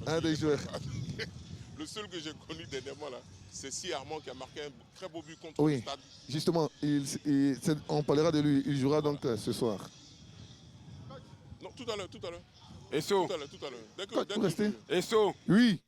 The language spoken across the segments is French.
Un des joueurs. Le seul que j'ai connu dernièrement, là, c'est Si Armand qui a marqué un très beau but contre le Oui, Stade. justement, on parlera de lui. Il jouera Voilà. donc ce soir. Non, tout à l'heure, tout à l'heure. Esso, Tout à l'heure, tout à l'heure. Coach, Dès vous que restez? Esso, Oui.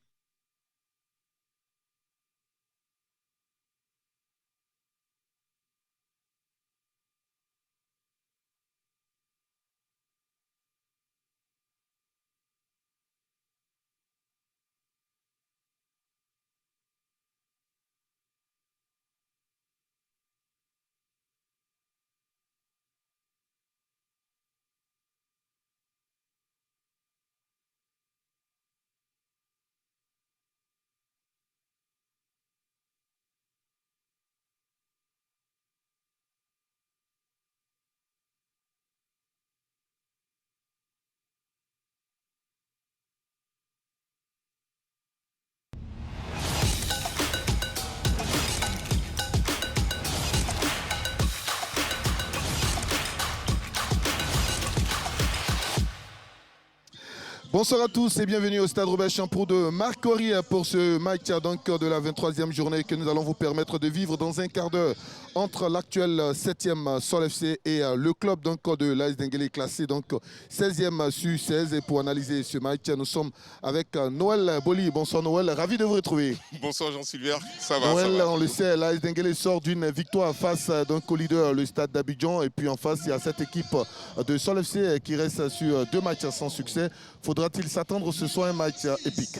Bonsoir à tous et bienvenue au Stade Robert Champroux de Marcory pour ce match donc, de la 23e journée que nous allons vous permettre de vivre dans un quart d'heure entre l'actuel 7e Sol FC et le club donc, de l'AS Denguélé classé donc 16e sur 16. Et pour analyser ce match, nous sommes avec Noël Boli. Bonsoir Noël, ravi de vous retrouver. Bonsoir Jean-Sylvain, ça va, Noël, ça va. on le sait, l'AS Denguélé sort d'une victoire face donc, au leader, le Stade d'Abidjan. Et puis en face, il y a cette équipe de Sol FC qui reste sur 2 matchs sans succès. Faudra-t-il s'attendre ce soit un match épique?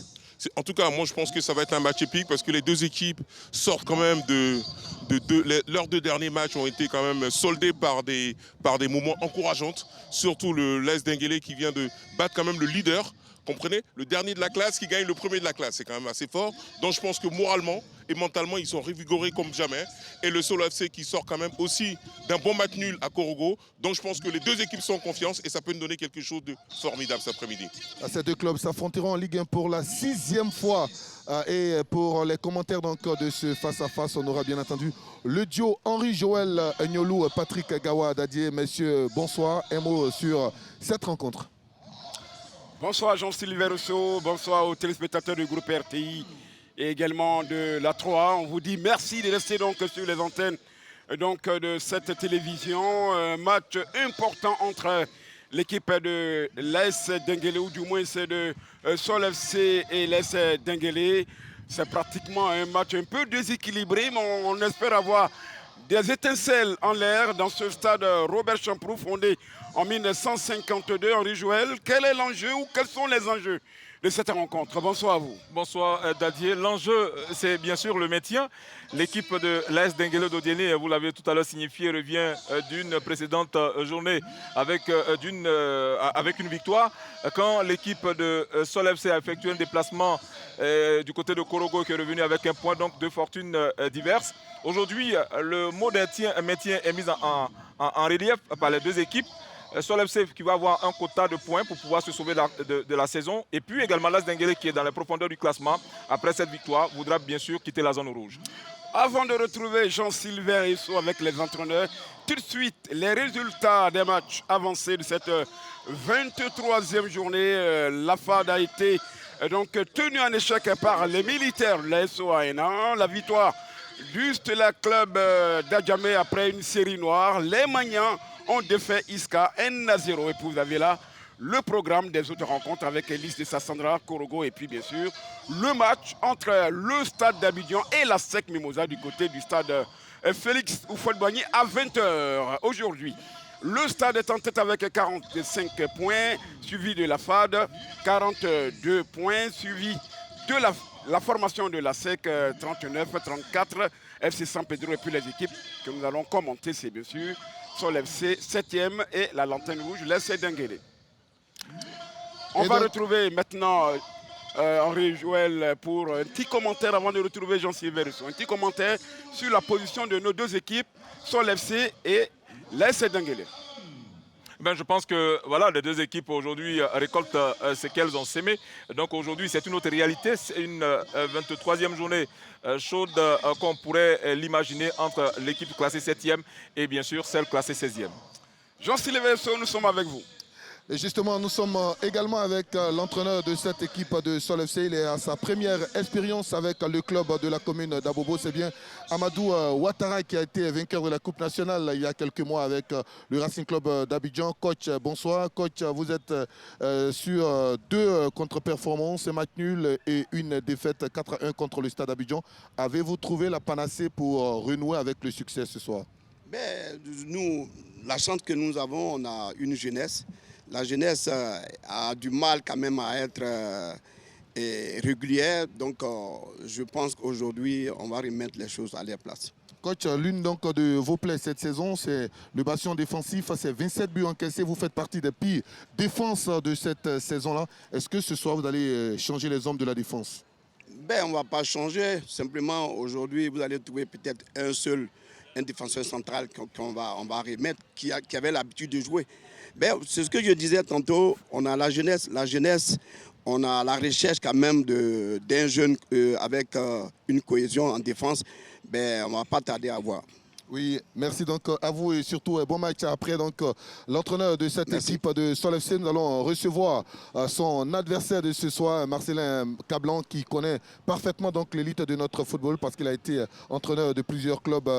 En tout cas, moi je pense que ça va être un match épique parce que les deux équipes sortent quand même leurs deux derniers matchs ont été quand même soldés par des moments encourageants. Surtout l'AS Denguélé qui vient de battre quand même le leader. Comprenez? Le dernier de la classe qui gagne le premier de la classe. C'est quand même assez fort. Donc je pense que moralement et mentalement, ils sont revigorés comme jamais. Et le Solo FC qui sort quand même aussi d'un bon match nul à Korogo. Donc je pense que les deux équipes sont en confiance et ça peut nous donner quelque chose de formidable cet après-midi. Ces deux clubs s'affronteront en Ligue 1 pour la 6e fois. Et pour les commentaires donc, de ce face-à-face, on aura bien entendu le duo Henri-Joël Nyolou, Patrick Gawa Dadier. Messieurs, bonsoir. Un mot sur cette rencontre. bonsoir Jean-Sylvain Rousseau, bonsoir aux téléspectateurs du groupe RTI et également de la 3. On vous dit merci de rester donc sur les antennes donc, de cette télévision. Un match important entre l'équipe de l'AS Denguélé, ou du moins c'est de Sol FC et l'AS Denguélé. C'est pratiquement un match un peu déséquilibré, mais on espère avoir des étincelles en l'air dans ce stade Robert Champroux, fondé en 1952. Henri Joël, quel est l'enjeu ou quels sont les enjeux de cette rencontre? Bonsoir à vous. Bonsoir Dadier. L'enjeu, c'est bien sûr le maintien. L'équipe de l'AS Denguélé d'Odiéné, vous l'avez tout à l'heure signifié, revient d'une précédente journée avec une victoire. Quand l'équipe de Sol FC a effectué un déplacement du côté de Korogo, qui est revenu avec un point, donc de fortune diverses. Aujourd'hui, le mot maintien est mis en relief par les deux équipes. Sol FC qui va avoir un quota de points pour pouvoir se sauver de la saison. Et puis également l'AS Denguélé qui est dans les profondeurs du classement, après cette victoire, voudra bien sûr quitter la zone rouge. Avant de retrouver Jean-Sylvain Esso avec les entraîneurs, tout de suite les résultats des matchs avancés de cette 23e journée. La FAD a été donc tenue en échec par les militaires de la SOANA. La victoire du Stella Club d'Adjamé après une série noire. Les Magnans ont défait Iska 1-0. Et puis vous avez là le programme des autres rencontres avec Elise de Sassandra, Korogo et puis bien sûr le match entre le stade d'Abidjan et la SEC Mimosa du côté du stade Félix Houphouët-Boigny à 20h aujourd'hui. Le stade est en tête avec 45 points, suivi de la FAD, 42 points, suivi de la formation de la SEC, 39-34, FC San Pedro et puis les équipes que nous allons commenter, c'est bien sûr Sol FC 7e et la Lanterne Rouge, l'AS Denguélé. On va retrouver maintenant Henri Joël pour un petit commentaire avant de retrouver Jean-Sylvain Rousseau. Un petit commentaire sur la position de nos deux équipes, Sol FC et l'AS Denguélé. Je pense que voilà, les deux équipes aujourd'hui récoltent ce qu'elles ont sémé. Donc aujourd'hui, c'est une autre réalité. C'est une 23e journée chaude qu'on pourrait l'imaginer entre l'équipe classée 7e et bien sûr celle classée 16e. Jean-Sylvain Rousseau, nous sommes avec vous. Et justement, nous sommes également avec l'entraîneur de cette équipe de Sol FC. Il est à sa première expérience avec le club de la commune d'Abobo. C'est bien Amadou Ouattara qui a été vainqueur de la Coupe nationale il y a quelques mois avec le Racing Club d'Abidjan. Coach, bonsoir. Coach, vous êtes sur deux contre-performances, un match nul et une défaite 4-1 contre le Stade Abidjan. Avez-vous trouvé la panacée pour renouer avec le succès ce soir? Nous, la chance que nous avons, on a une jeunesse. La jeunesse a du mal quand même à être régulière. Donc, je pense qu'aujourd'hui, on va remettre les choses à leur place. Coach, l'une donc de vos plaies cette saison, c'est le bastion défensif. C'est 27 buts encaissés. Vous faites partie des pires défenses de cette saison-là. Est-ce que ce soir, vous allez changer les hommes de la défense? On ne va pas changer. Simplement, aujourd'hui, vous allez trouver peut-être un défenseur central qu'on va remettre, qui avait l'habitude de jouer. C'est ce que je disais tantôt, on a la jeunesse. La jeunesse, on a la recherche quand même d'un jeune avec une cohésion en défense. On ne va pas tarder à voir. Oui, merci donc à vous et surtout bon match après donc l'entraîneur de cette équipe de Sol FC. Nous allons recevoir son adversaire de ce soir, Marcelin Cablan, qui connaît parfaitement donc l'élite de notre football parce qu'il a été entraîneur de plusieurs clubs,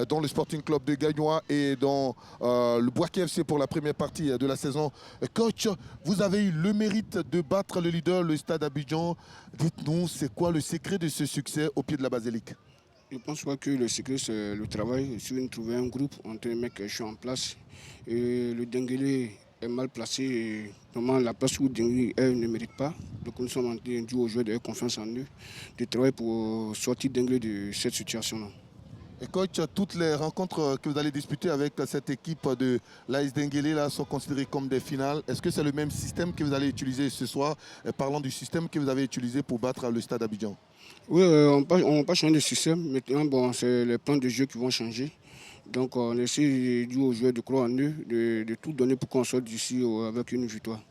dont le Sporting Club de Gagnois et dans le Boaké FC pour la première partie de la saison. Coach, vous avez eu le mérite de battre le leader, le Stade Abidjan. Dites-nous, c'est quoi le secret de ce succès au pied de la basilique? Je pense pas que le secret, c'est le travail. Si on trouve un groupe entre les mecs qui sont en place, et le Denguélé est mal placé. Et normalement, la place où Denguélé ne mérite pas. Donc nous sommes en train de dire aux joueurs d'avoir confiance en eux, de travailler pour sortir Denguélé de cette situation-là. Et coach, toutes les rencontres que vous allez disputer avec cette équipe de l'AS Denguélé là, sont considérées comme des finales. Est-ce que c'est le même système que vous allez utiliser ce soir? Parlant du système que vous avez utilisé pour battre le Stade Abidjan. Oui, on ne va pas changer de système. Maintenant, c'est les plans de jeu qui vont changer. Donc on essaie de dire aux joueurs de croire en eux, de tout donner pour qu'on sorte d'ici avec une victoire.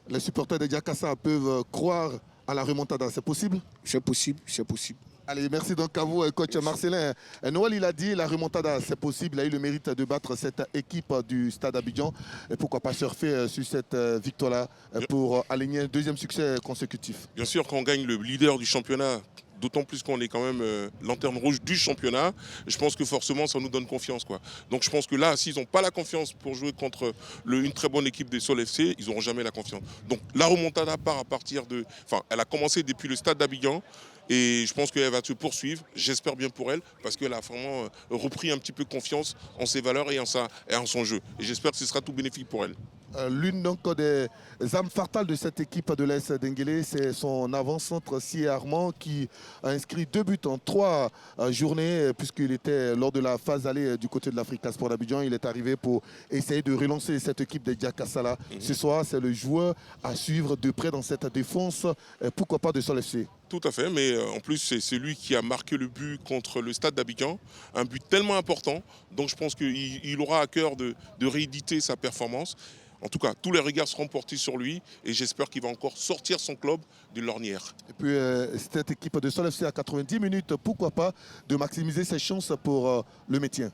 Les supporters de Diakassa peuvent croire à la remontada, c'est possible? C'est possible, c'est possible. Allez, merci donc à vous, coach Marcelin. Noël, il a dit la remontada, c'est possible. Il a eu le mérite de battre cette équipe du Stade Abidjan. Et pourquoi pas surfer sur cette victoire-là pour aligner un deuxième succès consécutif? Bien sûr, quand on gagne le leader du championnat, d'autant plus qu'on est quand même lanterne rouge du championnat, je pense que forcément ça nous donne confiance, quoi. Donc je pense que là, s'ils n'ont pas la confiance pour jouer contre une très bonne équipe des Sol FC, ils n'auront jamais la confiance. Donc la remontada part à partir de... Enfin, elle a commencé depuis le Stade d'Abidjan. Et je pense qu'elle va se poursuivre, j'espère bien pour elle, parce qu'elle a vraiment repris un petit peu confiance en ses valeurs et en son jeu. Et j'espère que ce sera tout bénéfique pour elle. L'une donc des âmes fatales de cette équipe de l'AS Denguélé, c'est son avant-centre Si Armand qui a inscrit 2 buts en 3 journées puisqu'il était lors de la phase allée du côté de l'Africa Sport d'Abidjan. Il est arrivé pour essayer de relancer cette équipe de Diakassa. Ce soir, c'est le joueur à suivre de près dans cette défense, pourquoi pas de Sol FC. Tout à fait, mais en plus c'est celui qui a marqué le but contre le Stade d'Abidjan, un but tellement important, donc je pense qu'il aura à cœur de rééditer sa performance. En tout cas, tous les regards seront portés sur lui et j'espère qu'il va encore sortir son club de l'ornière. Et puis cette équipe de Sol FC à 90 minutes, pourquoi pas de maximiser ses chances pour le maintien?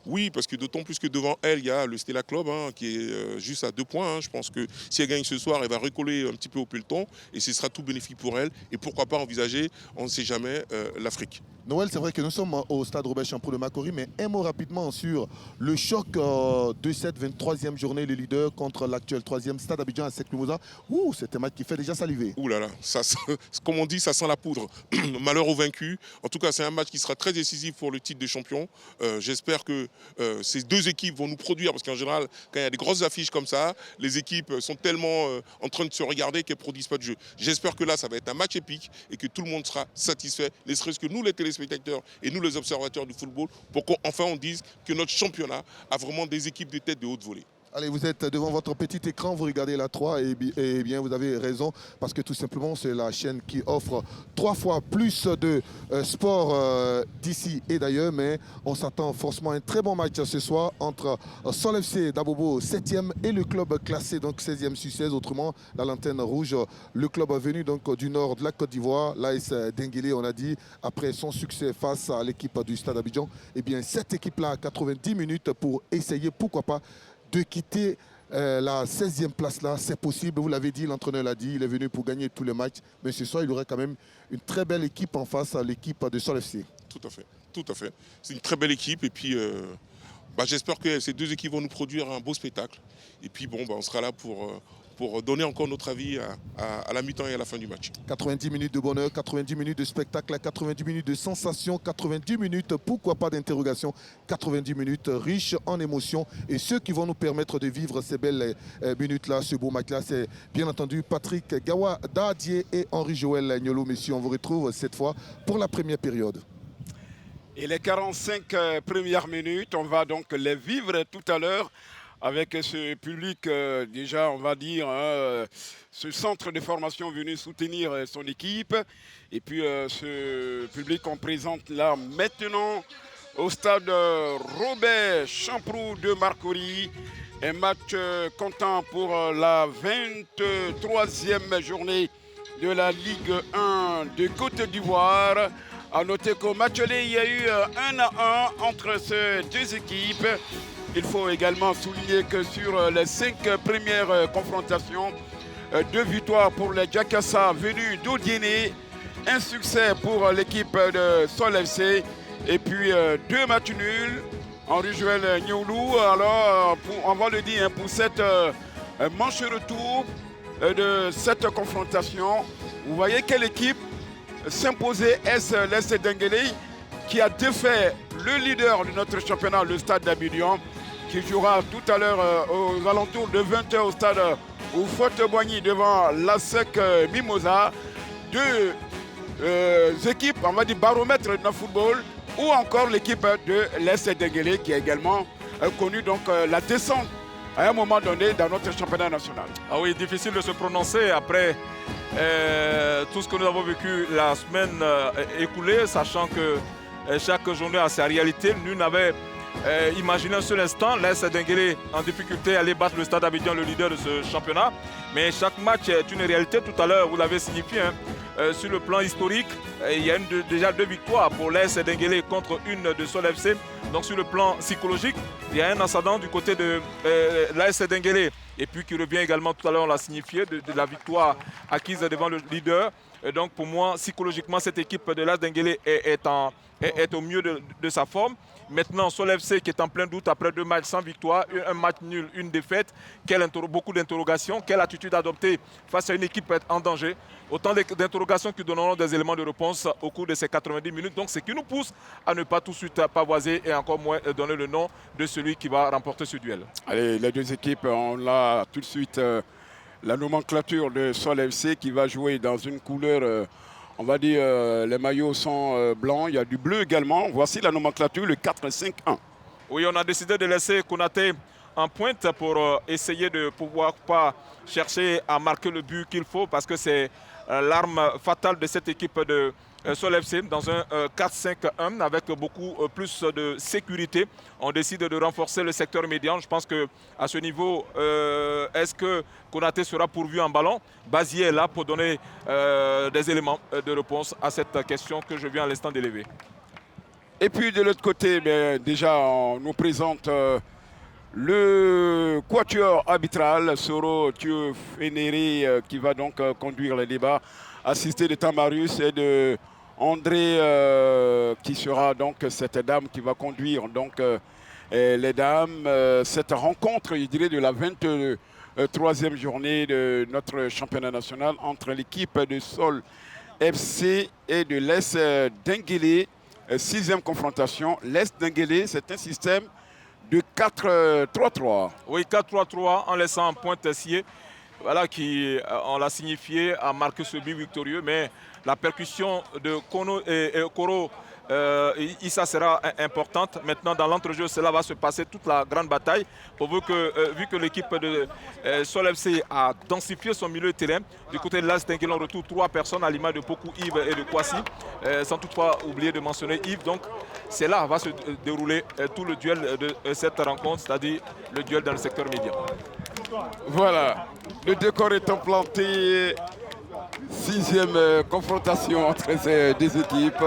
Oui, parce que d'autant plus que devant elle, il y a le Stella Club qui est juste à 2 points. Je pense que si elle gagne ce soir, elle va recoller un petit peu au peloton et ce sera tout bénéfique pour elle. Et pourquoi pas envisager, on ne sait jamais, l'Afrique. Noël, c'est vrai que nous sommes au stade Robert Champoux de Macquarie, mais un mot rapidement sur le choc de cette 23e journée, le leader contre l'actuel 3e Stade Abidjan à Sec-Mimosa. Ouh, c'est un match qui fait déjà saliver. Ouh là là, ça, comme on dit, ça sent la poudre. Malheur aux vaincus. En tout cas, c'est un match qui sera très décisif pour le titre de champion. J'espère que ces deux équipes vont nous produire, parce qu'en général, quand il y a des grosses affiches comme ça, les équipes sont tellement en train de se regarder qu'elles ne produisent pas de jeu. J'espère que là, ça va être un match épique et que tout le monde sera satisfait, ne serait-ce que nous, les téléspectateurs et nous, les observateurs du football, pour qu'enfin on dise que notre championnat a vraiment des équipes de tête de haute volée. Allez, vous êtes devant votre petit écran, vous regardez la 3 et bien vous avez raison parce que tout simplement c'est la chaîne qui offre 3 fois plus de sport d'ici et d'ailleurs, mais on s'attend forcément à un très bon match ce soir entre Sol FC d'Abobo 7e et le club classé donc 16e sur 16, autrement la lanterne rouge, le club venu donc du nord de la Côte d'Ivoire, l'AS Denguélé, on a dit, après son succès face à l'équipe du Stade Abidjan, et bien cette équipe-là a 90 minutes pour essayer, pourquoi pas, de quitter la 16e place là, c'est possible. Vous l'avez dit, l'entraîneur l'a dit, il est venu pour gagner tous les matchs. Mais ce soir, il aurait quand même une très belle équipe en face à l'équipe de Sol FC. Tout à fait, tout à fait. C'est une très belle équipe et puis j'espère que ces deux équipes vont nous produire un beau spectacle. Et puis bon, on sera là pour donner encore notre avis à la mi-temps et à la fin du match. 90 minutes de bonheur, 90 minutes de spectacle, 90 minutes de sensation, 90 minutes, pourquoi pas d'interrogation, 90 minutes riches en émotions. Et ceux qui vont nous permettre de vivre ces belles minutes-là, ce beau match-là, c'est bien entendu Patrick Gawa Dadier et Henri-Joël Niolo. Messieurs, on vous retrouve cette fois pour la première période. Et les 45 premières minutes, on va donc les vivre tout à l'heure avec ce public, déjà on va dire, ce centre de formation venu soutenir son équipe. Et puis ce public qu'on présente là maintenant au stade Robert Champroux de Marcory. Un match comptant pour la 23e journée de la Ligue 1 de Côte d'Ivoire. A noter qu'au match aller, il y a eu 1-1 entre ces deux équipes. Il faut également souligner que sur les 5 premières confrontations, 2 victoires pour les Jakassa venus d'Odiéné, un succès pour l'équipe de Sol FC et puis 2 matchs nuls. Henri-Joël Niolo, alors on va le dire pour cette manche retour de cette confrontation. Vous voyez quelle équipe s'imposer l'S Denguélé qui a défait le leader de notre championnat, le Stade d'Abidjan, qui jouera tout à l'heure aux alentours de 20h au stade Houphouët-Boigny devant l'ASEC Mimosa. 2 équipes, on va dire baromètre de notre football, ou encore l'équipe de l'S Denguélé qui a également connu donc la descente à un moment donné dans notre championnat national. Ah oui, difficile de se prononcer après tout ce que nous avons vécu la semaine écoulée, sachant que chaque journée a sa réalité. Nous n'avons imaginé un seul instant l'AS Denguélé en difficulté aller battre le Stade Abidjan, le leader de ce championnat. Mais chaque match est une réalité. Tout à l'heure, vous l'avez signifié, sur le plan historique, il y a déjà 2 victoires pour l'AS Denguélé contre une de Sol FC. Donc sur le plan psychologique, il y a un ascendant du côté de l'AS Denguélé. Et puis qui revient également, tout à l'heure on l'a signifié, de la victoire acquise devant le leader. Et donc pour moi, psychologiquement, cette équipe de l'AS Denguélé est au mieux de sa forme. Maintenant, Sol FC qui est en plein doute après 2 matchs sans victoire, un match nul, une défaite. Beaucoup d'interrogations. Quelle attitude adopter face à une équipe en danger? Autant d'interrogations qui donneront des éléments de réponse au cours de ces 90 minutes. Donc, ce qui nous pousse à ne pas tout de suite pavoiser et encore moins donner le nom de celui qui va remporter ce duel. Allez, les 2 équipes, on a tout de suite la nomenclature de Sol FC qui va jouer dans une couleur... on va dire les maillots sont blancs, il y a du bleu également. Voici la nomenclature, le 4-5-1. Oui, on a décidé de laisser Konaté en pointe pour essayer de pouvoir pas chercher à marquer le but qu'il faut parce que c'est l'arme fatale de cette équipe de Sol FC dans un 4-5-1 avec beaucoup plus de sécurité. On décide de renforcer le secteur médian. Je pense qu'à ce niveau, est-ce que Konaté sera pourvu en ballon? Bazier est là pour donner des éléments de réponse à cette question que je viens à l'instant d'élever. Et puis de l'autre côté, déjà on nous présente le quatuor arbitral, Soro Thieu-Fénéré, qui va donc conduire le débat, assisté de Tamarius et de André, qui sera donc cette dame qui va conduire donc les dames. Cette rencontre, je dirais, de la 23e journée de notre championnat national entre l'équipe de Sol FC et de l'Est Denguélé. 6e confrontation. L'Est Denguélé, c'est un système de 4-3-3. Oui, 4-3-3 en laissant en pointe Sié. Voilà qui, on l'a signifié, a marqué ce but victorieux. Mais la percussion de Kono et Koro, Issa sera importante. Maintenant, dans l'entrejeu, cela va se passer toute la grande bataille. Vu que l'équipe de Sol FC a densifié son milieu de terrain, du côté de l'As Denguélé, on retrouve 3 personnes à l'image de Poku, Yves et de Kwasi, sans toutefois oublier de mentionner Yves. Donc, c'est là va se dérouler tout le duel de cette rencontre, c'est-à-dire le duel dans le secteur média. Voilà, le décor est implanté. 6e confrontation entre ces 2 équipes,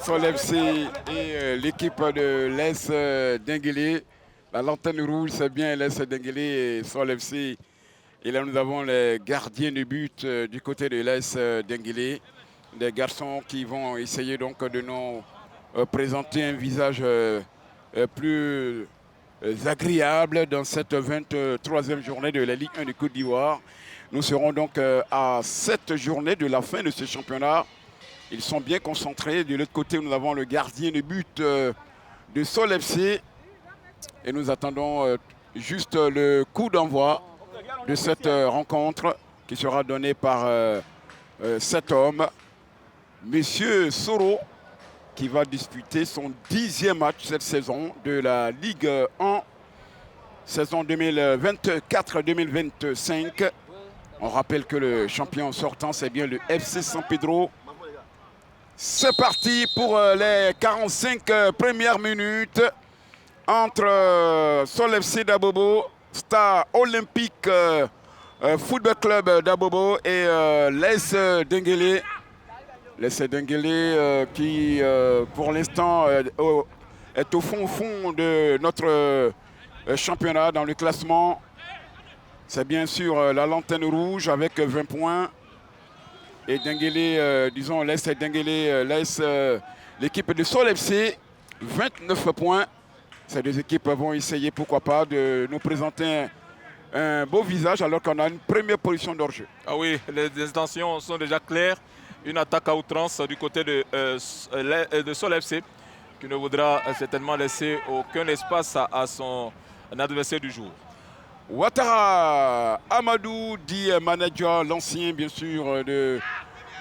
Sol FC et l'équipe de l'Est Denguélé. La lanterne rouge, c'est bien LS Denguélé et Sol FC. Et là, nous avons les gardiens de but du côté de l'AS Denguélé. Des garçons qui vont essayer donc de nous présenter un visage plus agréable dans cette 23e journée de la Ligue 1 de Côte d'Ivoire. Nous serons donc à 7 journées de la fin de ce championnat. Ils sont bien concentrés. De l'autre côté, nous avons le gardien de but de Sol FC. Et nous attendons juste le coup d'envoi de cette rencontre qui sera donnée par cet homme, Monsieur Soro, qui va disputer son 10e match cette saison de la Ligue 1, saison 2024-2025. On rappelle que le champion sortant, c'est bien le FC San Pedro. C'est parti pour les 45 premières minutes entre Sol FC d'Abobo, Star Olympique Football Club d'Abobo et l'AS Denguélé. L'AS Denguélé qui, pour l'instant, est au fond de notre championnat dans le classement. C'est bien sûr la lanterne rouge avec 20 points. Et Denguélé, disons, l'AS Denguélé, l'équipe de Sol FC, 29 points. Ces deux équipes vont essayer, pourquoi pas, de nous présenter un beau visage alors qu'on a une première position d'hors-jeu. Ah oui, les intentions sont déjà claires. Une attaque à outrance du côté de Sol FC qui ne voudra certainement laisser aucun espace à son adversaire du jour. Ouattara Amadou, dit manager, l'ancien bien sûr du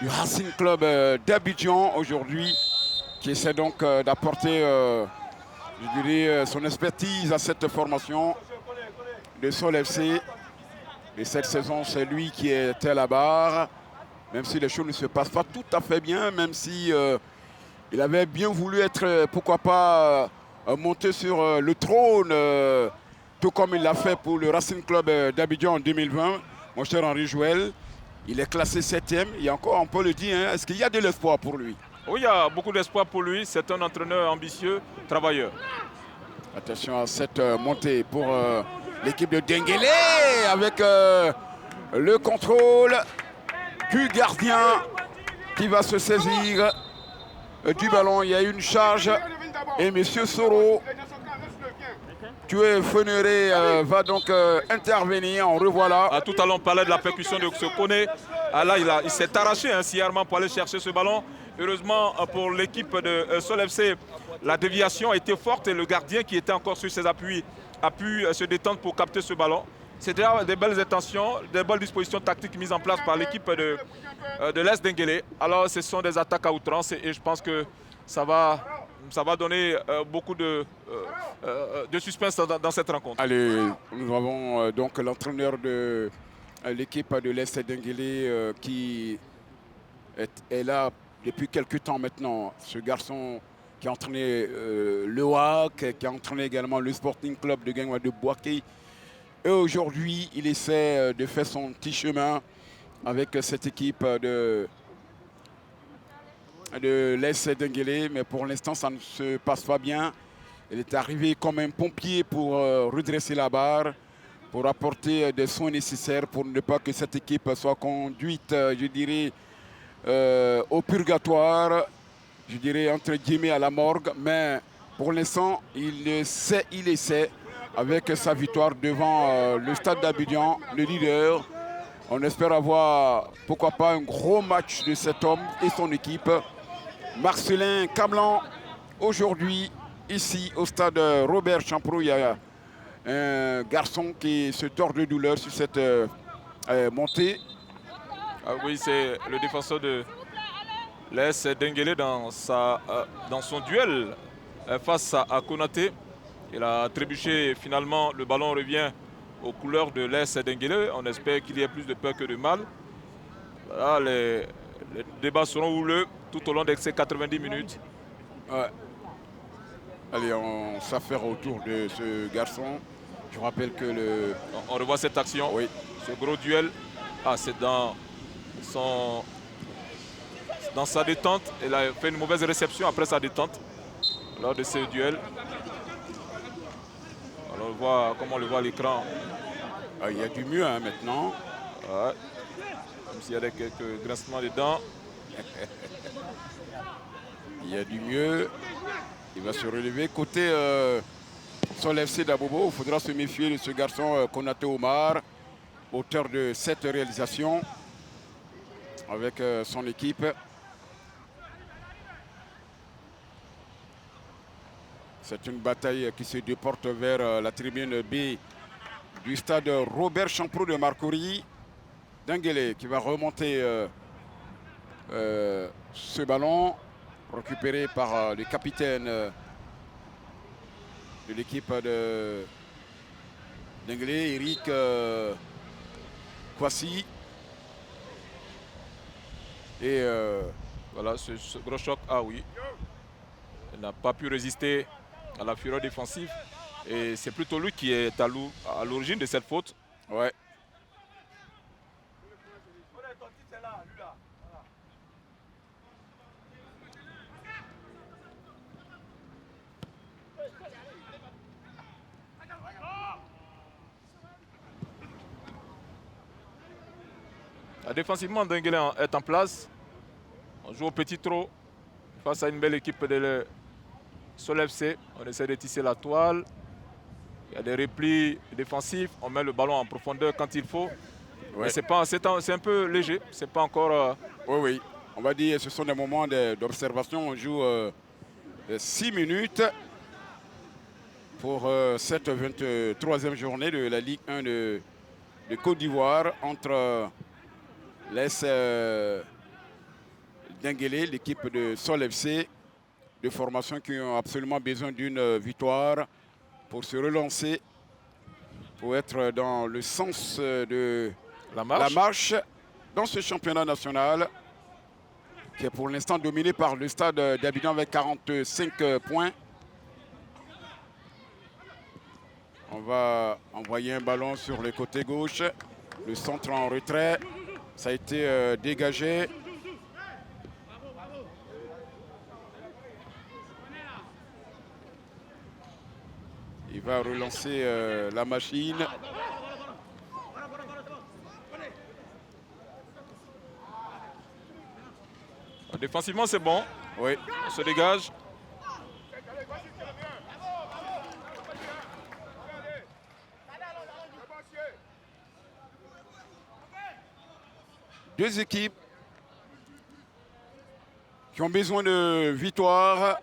Racing Club d'Abidjan aujourd'hui, qui essaie donc d'apporter je dirais, son expertise à cette formation de Sol FC. Et cette saison, c'est lui qui était à la barre, même si les choses ne se passent pas tout à fait bien, même si il avait bien voulu être, pourquoi pas, monter sur le trône, tout comme il l'a fait pour le Racing Club d'Abidjan en 2020. Mon cher Henri Jouel, il est classé 7e. Il y a encore, on peut le dire, hein, est-ce qu'il y a de l'espoir pour lui? Oui, il y a beaucoup d'espoir pour lui. C'est un entraîneur ambitieux, travailleur. Attention à cette montée pour l'équipe de Denguélé avec le contrôle du gardien qui va se saisir du ballon. Il y a une charge et Monsieur Soro, Tué Fenere va donc intervenir. On revoilà. Tout à l'heure, on parlait de la percussion de Sokone. Là, il s'est arraché sciemment pour aller chercher ce ballon. Heureusement pour l'équipe de Sol FC, la déviation a été forte et le gardien qui était encore sur ses appuis a pu se détendre pour capter ce ballon. C'était des belles intentions, des bonnes dispositions tactiques mises en place par l'équipe de l'AS Denguélé. Alors ce sont des attaques à outrance et je pense que ça va donner beaucoup de suspense dans cette rencontre. Allez, nous avons donc l'entraîneur de l'équipe de l'AS Denguélé qui est là depuis quelques temps maintenant. Ce garçon qui a entraîné le WAC, qui a entraîné également le Sporting Club de Gangwa de Boaké. Et aujourd'hui, il essaie de faire son petit chemin avec cette équipe de l'AS Denguélé. Mais pour l'instant, ça ne se passe pas bien. Il est arrivé comme un pompier pour redresser la barre, pour apporter des soins nécessaires pour ne pas que cette équipe soit conduite, je dirais, au purgatoire, je dirais entre guillemets à la morgue. Mais pour l'instant, il essaie avec sa victoire devant le Stade d'Abidjan, le leader. On espère avoir, pourquoi pas, un gros match de cet homme et son équipe. Marcelin Camlan, aujourd'hui, ici au stade Robert Champrou, il y a un garçon qui se tord de douleur sur cette montée. Ah oui, c'est le défenseur de l'AS Denguélé dans son duel face à Konaté. Il a trébuché, finalement le ballon revient aux couleurs de l'AS Denguélé. On espère qu'il y ait plus de peur que de mal. Voilà, les débats seront houleux tout au long de ces 90 minutes. Ouais. Allez, on s'affaire autour de ce garçon. Je rappelle que on revoit cette action, oui. Ce gros duel. C'est dans sa détente. Il a fait une mauvaise réception après sa détente lors de ce duel. Alors comme on le voit à l'écran. Il y a du mieux hein, maintenant. Ouais. Comme s'il y avait quelques grincements dedans. Il y a du mieux. Il va se relever. Côté Sol FC d'Abobo, il faudra se méfier de ce garçon Konaté Omar, auteur de 7 réalisations avec son équipe. C'est une bataille qui se déporte vers la tribune B du stade Robert Champrou de Marcory. Denguele qui va remonter ce ballon, récupéré par le capitaine de l'équipe de Denguele, Eric Kwasi. Et voilà, ce gros choc, ah oui, il n'a pas pu résister à la fureur défensive. Et c'est plutôt lui qui est à l'origine de cette faute. Ouais. Défensivement, Denguele est en place. On joue au petit trot face à une belle équipe de Sol FC. On essaie de tisser la toile. Il y a des replis défensifs. On met le ballon en profondeur quand il faut. Ouais. C'est un peu léger. C'est pas encore... Oui. On va dire que ce sont des moments d'observation. On joue 6 minutes pour cette 23e journée de la Ligue 1 de Côte d'Ivoire entre l'AS Denguele, l'équipe de Sol FC, de formations qui ont absolument besoin d'une victoire pour se relancer, pour être dans le sens de la marche dans ce championnat national qui est pour l'instant dominé par le stade d'Abidjan avec 45 points. On va envoyer un ballon sur le côté gauche. Le centre en retrait. Ça a été dégagé. Il va relancer la machine. Défensivement, c'est bon. Oui. On se dégage. Deux équipes qui ont besoin de victoire.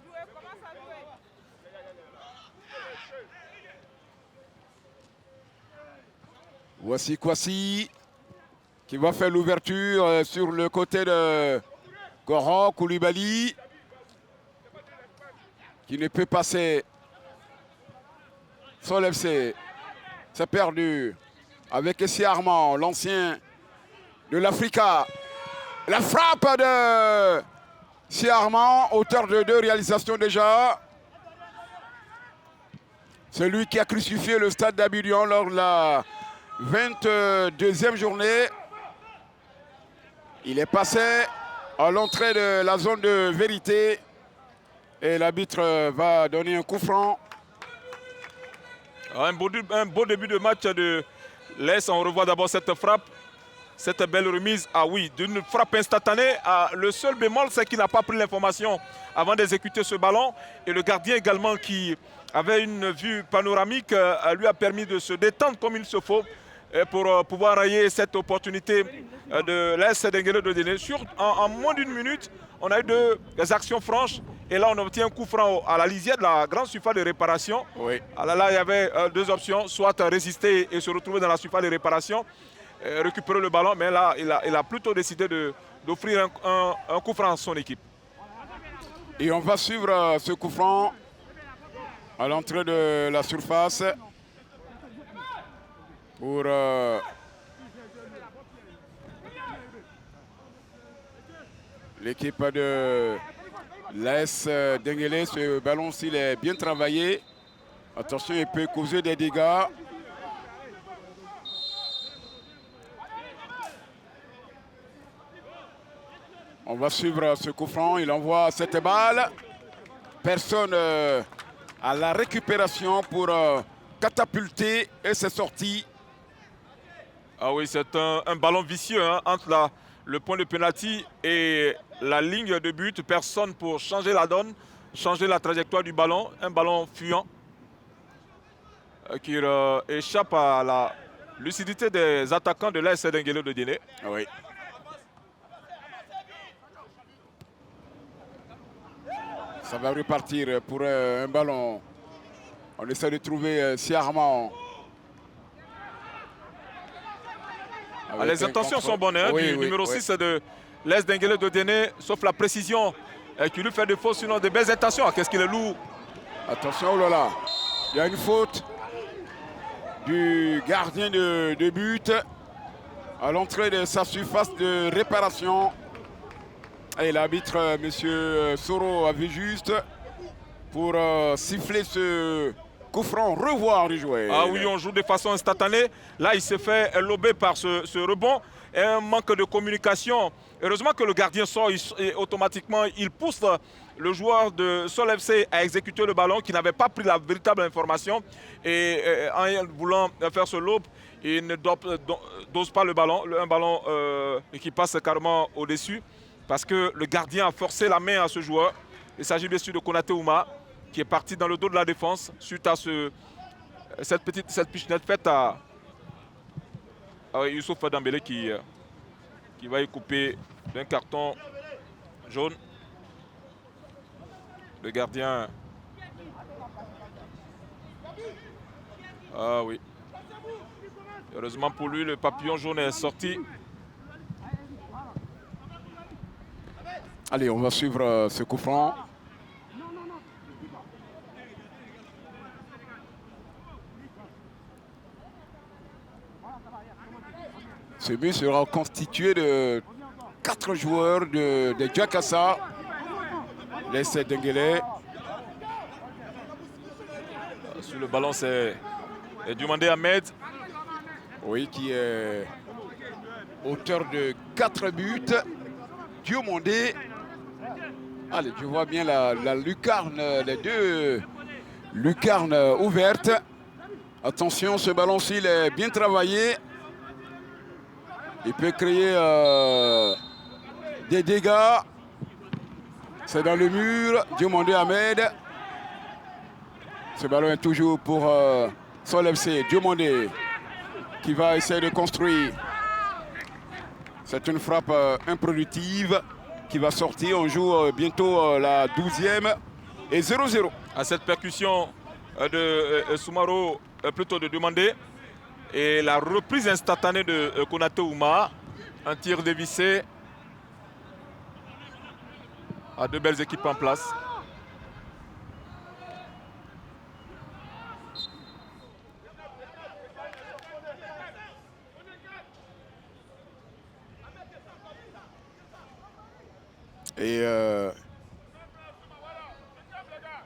Voici Kwasi qui va faire l'ouverture sur le côté de Goran Koulibaly qui ne peut passer. Sol FC, c'est perdu avec Essi Armand, l'ancien de l'Africa. La frappe de Essi Armand, auteur de 2 réalisations déjà. C'est lui qui a crucifié le stade d'Abidjan lors de la 22e journée. Il est passé à l'entrée de la zone de vérité et l'arbitre va donner un coup franc. Un beau début de match de l'AS. On revoit d'abord cette frappe, cette belle remise. Ah oui, d'une frappe instantanée. Le seul bémol, c'est qu'il n'a pas pris l'information avant d'exécuter ce ballon. Et le gardien également qui avait une vue panoramique lui a permis de se détendre comme il se faut pour pouvoir rayer cette opportunité de l'AS Denguele d'Odéné. En moins d'une minute, on a eu 2 actions franches. Et là, on obtient un coup franc à la lisière de la grande surface de réparation. Oui. Alors là, il y avait 2 options, soit résister et se retrouver dans la surface de réparation, récupérer le ballon. Mais là, il a plutôt décidé d'offrir un coup franc à son équipe. Et on va suivre ce coup franc à l'entrée de la surface pour l'équipe de l'AS Denguele. Ce ballon, s'il est bien travaillé, attention, il peut causer des dégâts. On va suivre ce coup franc. Il envoie cette balle. Personne à la récupération pour catapulté et c'est sorti. Ah oui, c'est un ballon vicieux hein, entre le point de pénalty et la ligne de but. Personne pour changer la donne, changer la trajectoire du ballon. Un ballon fuyant qui échappe à la lucidité des attaquants de l'AS Denguelo Dodiene. Oui. Ça va repartir pour un ballon. On essaie de trouver Siarman. Les intentions sont bonnes hein, du numéro 6 de l'AS Denguelo Dodiene, sauf la précision qui lui fait défaut, sinon de belles intentions. Qu'est-ce qu'il est lourd. Attention, oh là là. Il y a une faute du gardien de but à l'entrée de sa surface de réparation. Et l'arbitre, M. Soro, a vu juste pour siffler ce coup franc, revoir du joueur. Ah oui, on joue de façon instantanée. Là, il se fait lober par ce rebond et un manque de communication. Heureusement que le gardien sort et automatiquement, il pousse le joueur de Sol FC à exécuter le ballon qui n'avait pas pris la véritable information. Et en voulant faire ce lobe, il ne dose pas le ballon, un ballon qui passe carrément au-dessus. Parce que le gardien a forcé la main à ce joueur. Il s'agit bien sûr de Konaté Ouma qui est parti dans le dos de la défense suite à cette pichenette faite à Youssouf Dambélé qui va y couper d'un carton jaune. Le gardien. Ah oui. Heureusement pour lui, le papillon jaune est sorti. Allez, on va suivre ce coup franc. Ce but sera constitué de 4 joueurs de Jakassa, l'AS Denguélé. Sur le ballon, c'est Diomandé Ahmed. Oui, qui est auteur de 4 buts. Diomandé. Allez, je vois bien la lucarne, les deux lucarnes ouvertes. Attention, ce ballon-ci, il est bien travaillé. Il peut créer des dégâts. C'est dans le mur. Diomandé Ahmed. Ce ballon est toujours pour Sol FC. Diomandé qui va essayer de construire. C'est une frappe improductive qui va sortir. On joue bientôt la 12e et 0-0. À cette percussion de Soumaro, plutôt de Diomandé. Et la reprise instantanée de Konaté Ouma. Un tir dévissé. À deux belles équipes en place. Et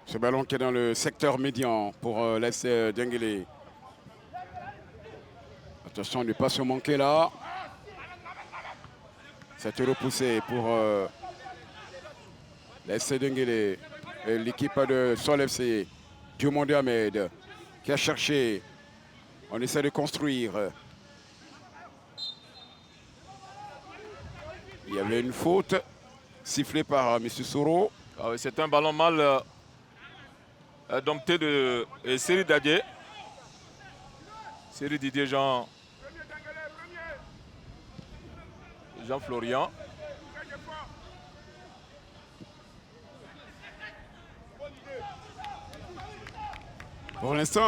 ce ballon qui est dans le secteur médian pour l'AS Denguélé. Attention, ne pas se manquer là. C'est repoussé pour l'AS Denguélé. L'équipe de Sol FC. Diomandé Ahmed qui a cherché. On essaie de construire. Il y avait une faute sifflée par M. Soro. Ah oui, c'est un ballon mal dompté de Série Dadier. Série Didier Jean-Florian. Pour l'instant,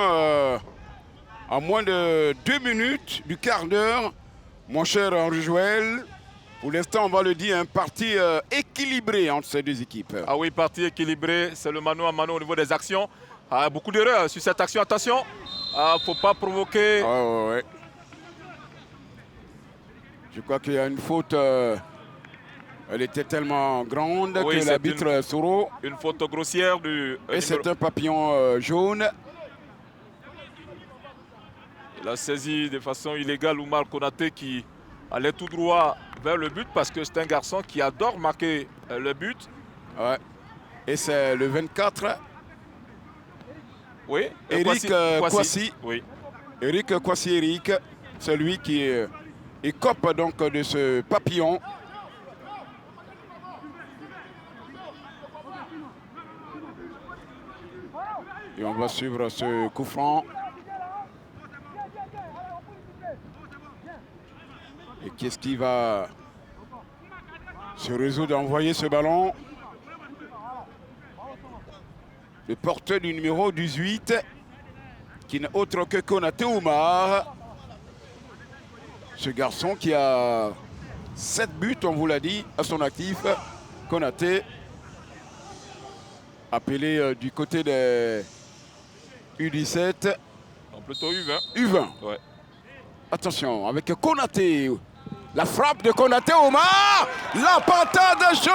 à moins de 2 minutes du quart d'heure, mon cher Henri Joël, pour l'instant, on va le dire, un parti équilibré entre ces deux équipes. Ah oui, parti équilibré, c'est le mano à mano au niveau des actions. Ah, beaucoup d'erreurs sur cette action, attention. Il ne faut pas provoquer. Ouais. Je crois qu'il y a une faute. Elle était tellement grande que l'arbitre Soro. Une faute grossière du. Et c'est un papillon jaune. Il a saisi de façon illégale Oumar Konaté qui allait tout droit vers le but parce que c'est un garçon qui adore marquer le but. Ouais. Et c'est le 24. Oui. Eric Kwasi. Oui. Eric Kwasi Eric, celui qui écope donc de ce papillon. Et on va suivre ce coup franc. Et qu'est-ce qui va se résoudre à envoyer ce ballon? Le porteur du numéro 18, qui n'est autre que Konaté Oumar. Ce garçon qui a 7 buts, on vous l'a dit, à son actif. Konaté, appelé du côté des U17. Non, plutôt U20. U20. Ouais. Attention, avec Konaté. La frappe de Konaté Oumar. La patate jaune.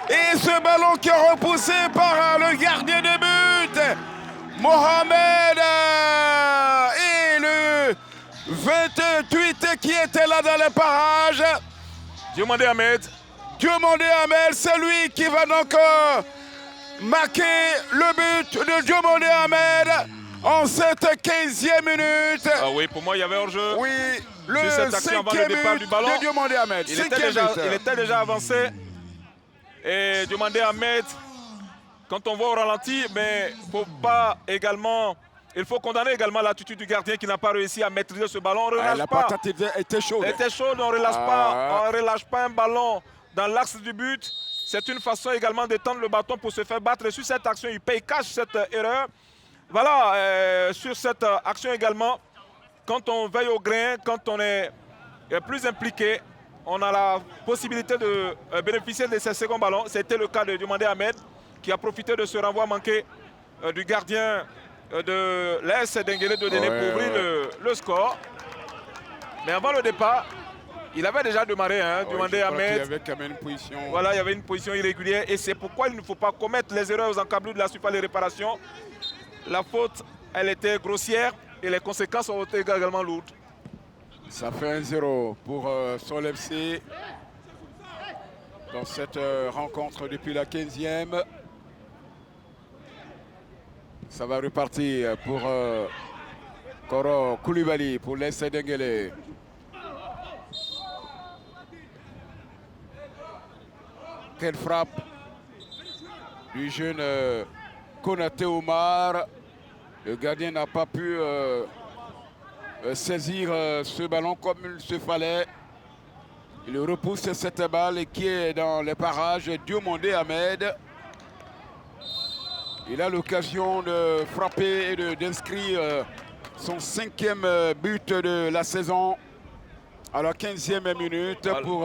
Et ce ballon qui est repoussé par le gardien de but, Mohamed. Et le 28 qui était là dans le parage. Diomandé Ahmed. Diomandé Ahmed, c'est lui qui va donc marquer le but de Diomandé Ahmed en cette 15e minute. Ah oui, pour moi, il y avait hors-jeu. Oui, le Sur cette action avant le départ du ballon. de Diomandé Ahmed. Il était déjà avancé. Et Diomandé Ahmed, quand on voit au ralenti, mais il faut condamner également l'attitude du gardien qui n'a pas réussi à maîtriser ce ballon. On ne relâche la pas. patate était chaude. Elle était chaude, on ne relâche pas un ballon dans l'axe du but. C'est une façon également d'étendre le bâton pour se faire battre. Et sur cette action, il paye cash cette erreur. Voilà, sur cette action également, quand on veille au grain, quand on est plus impliqué, on a la possibilité de bénéficier de ces seconds ballons. C'était le cas de Diomandé Ahmed qui a profité de ce renvoi manqué du gardien de l'AS Denguélé Dodéné pour ouvrir le score. Mais avant le départ, il avait déjà démarré, Diomandé Ahmed. Il y avait quand même une position. Voilà, il y avait une position irrégulière et c'est pourquoi il ne faut pas commettre les erreurs aux encablures de la surface de réparation. La faute, elle était grossière et les conséquences ont été également lourdes. Ça fait 1-0 pour Sol FC dans cette rencontre depuis la 15e. Ça va repartir pour Koro Koulibaly pour l'AS Denguélé. Quelle frappe du jeune Konaté Oumar. Le gardien n'a pas pu saisir ce ballon comme il se fallait. Il repousse cette balle qui est dans les parages. Diomandé Ahmed. Il a l'occasion de frapper et d'inscrire son 5e but de la saison à la 15e minute pour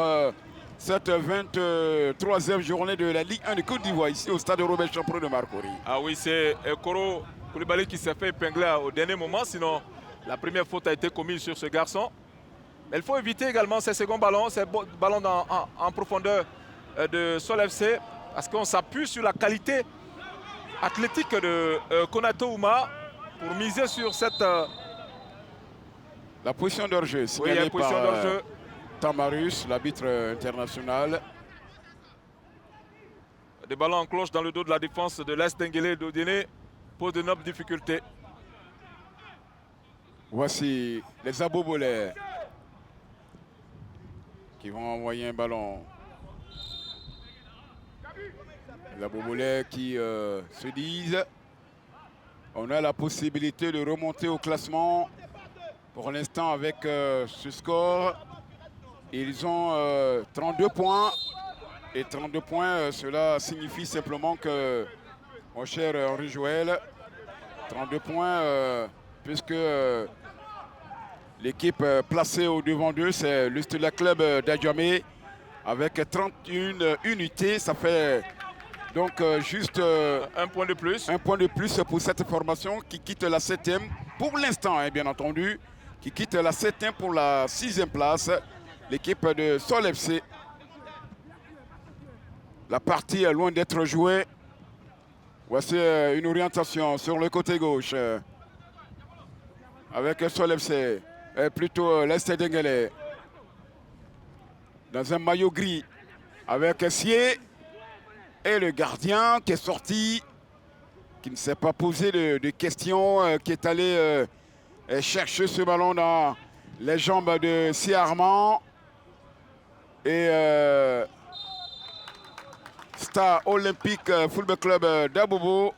cette 23e journée de la Ligue 1 de Côte d'Ivoire ici au stade Robert Champrou de Marcory. Ah oui, c'est Koro Koulibaly qui s'est fait épingler au dernier moment, sinon la première faute a été commise sur ce garçon. Mais il faut éviter également ces seconds ballons, ces ballons en profondeur de Sol FC, parce qu'on s'appuie sur la qualité athlétique de Konaté Oumar pour miser sur cette... La position d'hors-jeu, signalée par Tamarus, l'arbitre international. Des ballons en cloche dans le dos de la défense de l'AS Denguélé Dodéné pose de nobles difficultés. Voici les Abobolais qui vont envoyer un ballon. Les Abobolais qui se disent on a la possibilité de remonter au classement. Pour l'instant, avec ce score, ils ont 32 points. Et 32 points, cela signifie simplement que, mon cher Henri Joël, 32 points, puisque l'équipe placée au devant d'eux, c'est le Stella Club d'Adjamé, avec 31 unités. Ça fait donc juste un point de plus. Un point de plus pour cette formation qui quitte la 7e, pour l'instant, bien entendu, qui quitte la 7e pour la 6e place, l'équipe de Sol FC. La partie est loin d'être jouée. Voici une orientation sur le côté gauche. Avec Sol FC, plutôt l'Est Denguélé. Dans un maillot gris. Avec Sié et le gardien qui est sorti qui ne s'est pas posé de questions, qui est allé chercher ce ballon dans les jambes de Si Armand. Et Star Olympique Football Club d'Abobo.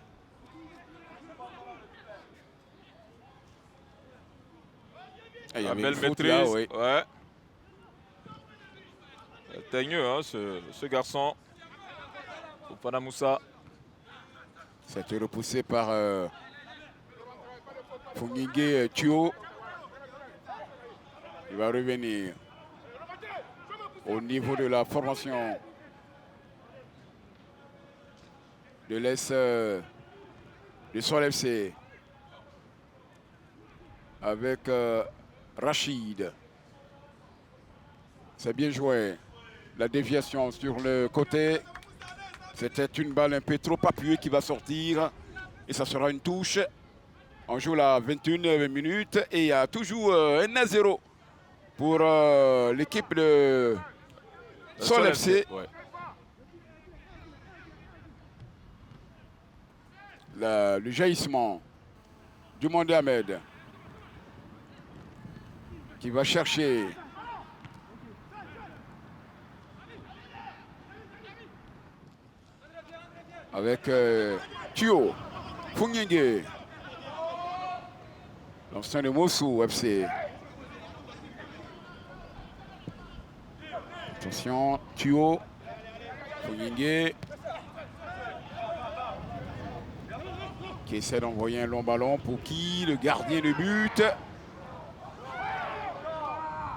Il y avait belle une faute maîtrise. là, oui. Ouais. Teigneux, hein, ce garçon. Fofana Moussa. C'était repoussé par Fungingue Thio. Il va revenir au niveau de la formation de l'Est de Sol FC avec Rachid. C'est bien joué. La déviation sur le côté. C'était une balle un peu trop appuyée qui va sortir. Et ça sera une touche. On joue la 21e minute. Et il y a toujours 1-0 pour l'équipe de Sol FC. Ouais. Le jaillissement du Mondé Ahmed qui va chercher avec Thio Fungingue, l'ancien de Mossou FC. Attention, Thio Fungingue qui essaie d'envoyer un long ballon pour qui? Le gardien de but.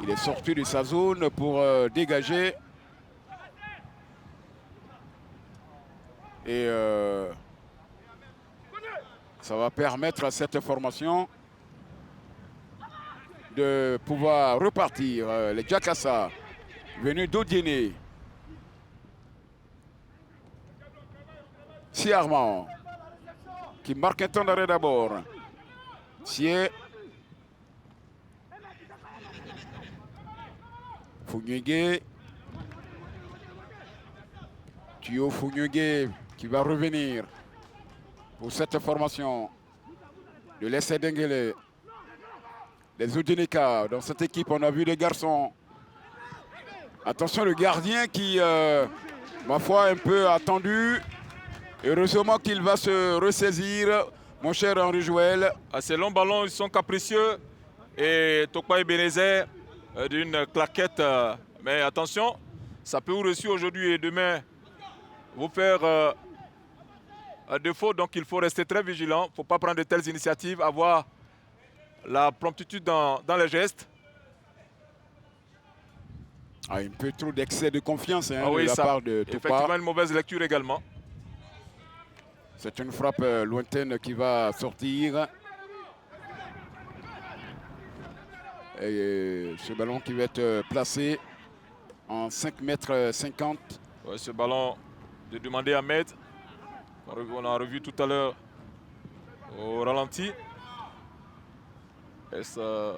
Il est sorti de sa zone pour dégager. Et ça va permettre à cette formation de pouvoir repartir. Les Jakassa venus d'Odiéné. Si Armand qui marque un temps d'arrêt d'abord. Sié. Fungingue. Thio Fungingue qui va revenir pour cette formation de l'Essai d'Enguele. Les Odineka, dans cette équipe, on a vu des garçons. Attention, le gardien qui, ma foi, un peu attendu. Heureusement qu'il va se ressaisir, mon cher Henri Joël. À ces longs ballons, ils sont capricieux. Et Tokpa Ebenezer d'une claquette. Mais attention, ça peut vous réussir aujourd'hui et demain vous faire défaut. Donc il faut rester très vigilant. Il ne faut pas prendre de telles initiatives, avoir la promptitude dans les gestes. Un peu trop d'excès de confiance de oui, la part de Tokpa. Effectivement, une mauvaise lecture également. C'est une frappe lointaine qui va sortir. Et ce ballon qui va être placé en 5,50 m. Ouais, ce ballon de demander à Ahmed. On a revu tout à l'heure au ralenti. Et ça...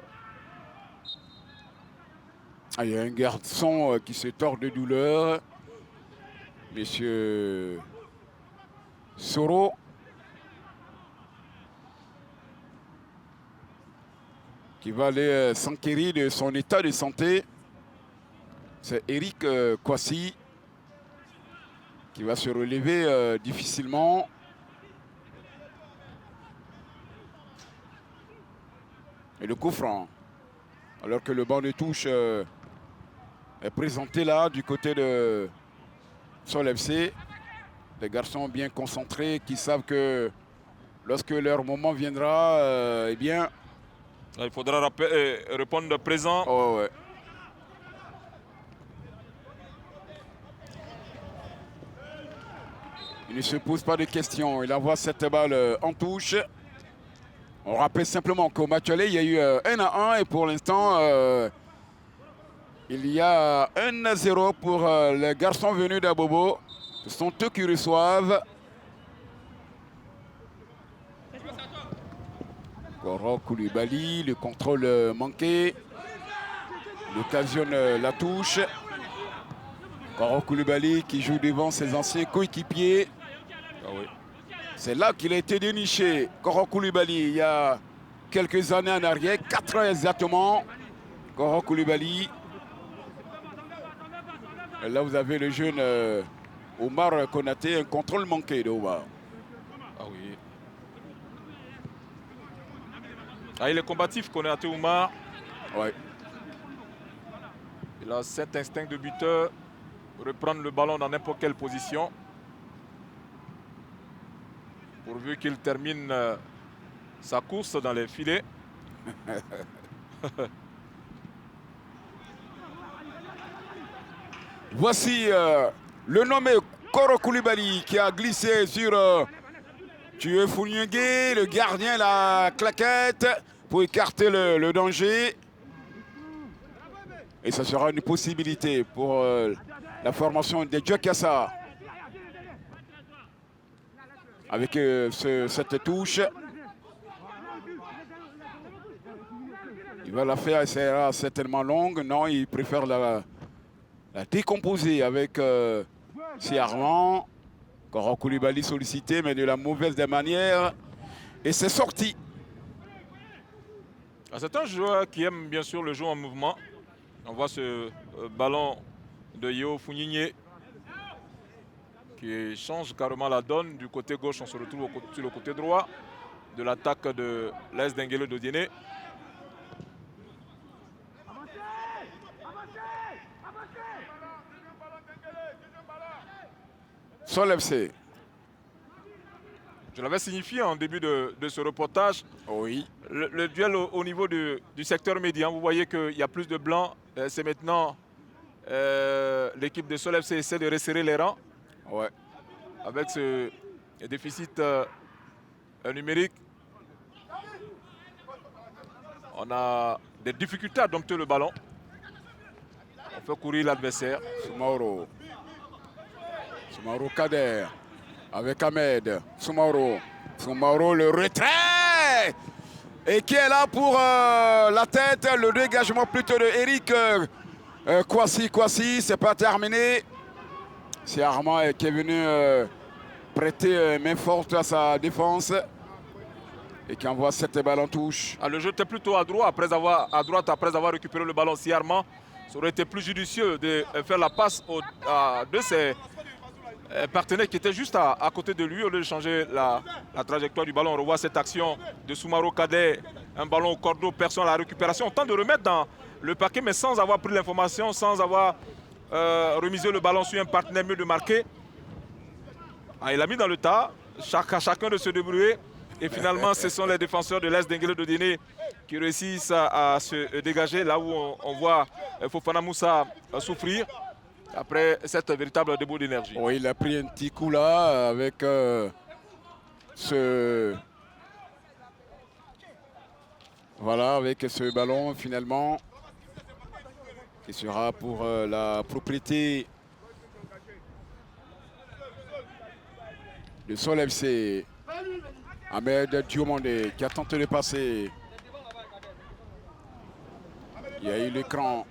Il y a un garçon qui se tord de douleur. Monsieur Soro. Qui va aller s'enquérir de son état de santé. C'est Eric Kwasi qui va se relever difficilement. Et le coup franc. Alors que le banc de touche est présenté là du côté de Sol FC. Les garçons bien concentrés qui savent que lorsque leur moment viendra, eh bien... Il faudra répondre présent. Oh ouais. Il ne se pose pas de questions. Il envoie cette balle en touche. On rappelle simplement qu'au match aller, il y a eu 1-1 et pour l'instant, il y a 1-0 pour les garçons venus d'Abobo. Ce sont eux qui reçoivent. Goro Koulibaly, le contrôle manqué. Il occasionne la touche. Goro Koulibaly qui joue devant ses anciens coéquipiers. Ah oui. C'est là qu'il a été déniché, Koro Koulibaly, il y a quelques années en arrière, 4 ans exactement. Koro Koulibaly. Et là, vous avez le jeune Omar Konaté, un contrôle manqué de Omar. Ah oui. Ah, il est combatif, Konaté Oumar. Ouais. Il a cet instinct de buteur, reprendre le ballon dans n'importe quelle position. Pourvu qu'il termine sa course dans les filets. Voici le nommé Koro Koulibaly qui a glissé sur Tué Founiengue, le gardien, la claquette pour écarter le danger. Et ça sera une possibilité pour la formation des Djakassa. Avec cette touche. Il va la faire, elle sera certainement longue. Non, il préfère la décomposer avec Siarman. Koro Koulibaly sollicité, mais de la mauvaise des manières. Et c'est sorti. C'est un joueur qui aime bien sûr le jeu en mouvement. On voit ce ballon de Yeo Founigne qui change carrément la donne. Du côté gauche, on se retrouve sur le côté droit de l'attaque de l'AS Denguele Dodiene. Sol FC. Je l'avais signifié en début de ce reportage. Oui. Le duel au niveau du secteur médian, vous voyez qu'il y a plus de blancs. C'est maintenant l'équipe de Sol FC essaie de resserrer les rangs. Ouais. Avec ce déficit numérique. On a des difficultés à dompter le ballon. On fait courir l'adversaire. Soumaoro. Soumaoro Kader. Avec Ahmed. Soumaoro. Soumaoro, le retrait. Et qui est là pour la tête. Le dégagement plutôt de Eric Kwasi. C'est pas terminé. C'est Armand qui est venu prêter main forte à sa défense. Et qui envoie cette balle en touche. Ah, le jeu était plutôt à droite après avoir récupéré le ballon. Si Armand, ça aurait été plus judicieux de faire la passe de ses partenaire qui était juste à côté de lui au lieu de changer la trajectoire du ballon. On revoit cette action de Soumaoro Kadé, un ballon au cordeau, personne à la récupération. On tente de remettre dans le paquet mais sans avoir pris l'information, sans avoir remisé le ballon sur un partenaire mieux de marquer. Ah, il a mis dans le tas, chacun de se débrouiller. Et finalement, ce sont les défenseurs de l'AS Denguele Dodiene qui réussissent à se dégager là où on voit Fofana Moussa souffrir. Après cette véritable début d'énergie. Oui, il a pris un petit coup là avec Voilà, avec ce ballon finalement qui sera pour la propriété de Sol FC. Ahmed Diomandé qui a tenté de passer. Il y a eu l'écran.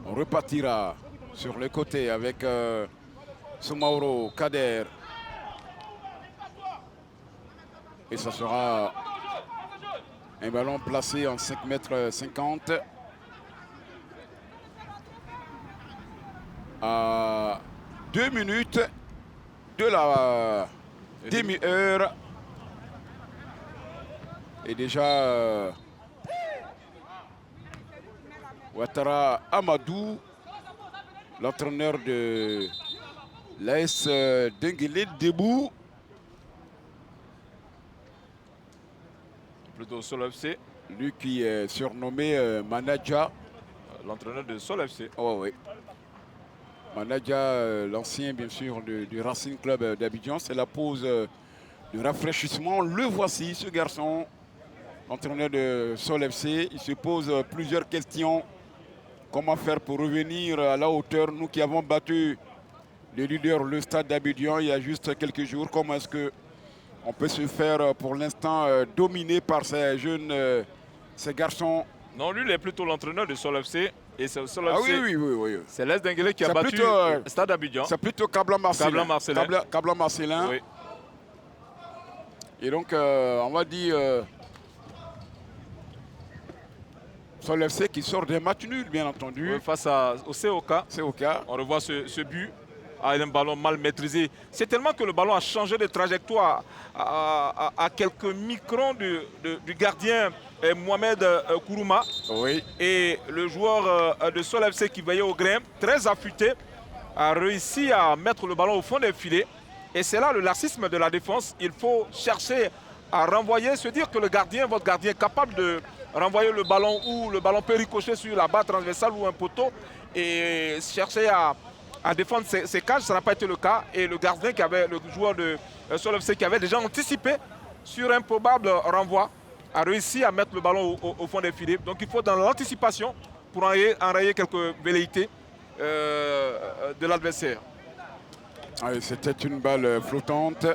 On repartira sur le côté avec Soumaoro Kader. Et ça sera un ballon placé en 5,50 m. À 2 minutes de la demi-heure. Et déjà... Ouattara Amadou, l'entraîneur de l'AS Denguele debout. Plutôt Sol FC. Lui qui est surnommé Manadja. L'entraîneur de Sol FC. Oh oui. Manadja, l'ancien bien sûr du Racing Club d'Abidjan. C'est la pause de rafraîchissement. Le voici, ce garçon, l'entraîneur de Sol FC. Il se pose plusieurs questions. Comment faire pour revenir à la hauteur, nous qui avons battu le leader, le Stade d'Abidjan, il y a juste quelques jours. Comment est-ce qu'on peut se faire pour l'instant dominer par ces jeunes, ces garçons Non, lui, il est plutôt l'entraîneur de Sol FC. Et c'est Sol Ah FC. oui. C'est Les Denguélé qui a C'est battu plutôt, Stade Abidjan. C'est plutôt Cablan Marcelin. Cablan Marcelin. Cablan Marcelin. Oui. Et donc, on va dire Sol FC qui sort des matchs nuls, bien entendu. Oui, face au COK. C'est OK. On revoit ce but. Un ballon mal maîtrisé. C'est tellement que le ballon a changé de trajectoire à quelques microns du gardien Mohamed Kourouma. Oui. Et le joueur de Sol FC qui veillait au grain, très affûté, a réussi à mettre le ballon au fond des filets. Et c'est là le laxisme de la défense. Il faut chercher à renvoyer, se dire que le gardien, votre gardien est capable de renvoyer le ballon ou le ballon peut ricocher sur la barre transversale ou un poteau et chercher à défendre ses cages. Ça n'a pas été le cas. Et le gardien, le joueur de Sol FC qui avait déjà anticipé sur un probable renvoi, a réussi à mettre le ballon au fond des filets. Donc il faut dans l'anticipation pour enrayer quelques velléités de l'adversaire. C'était une balle flottante.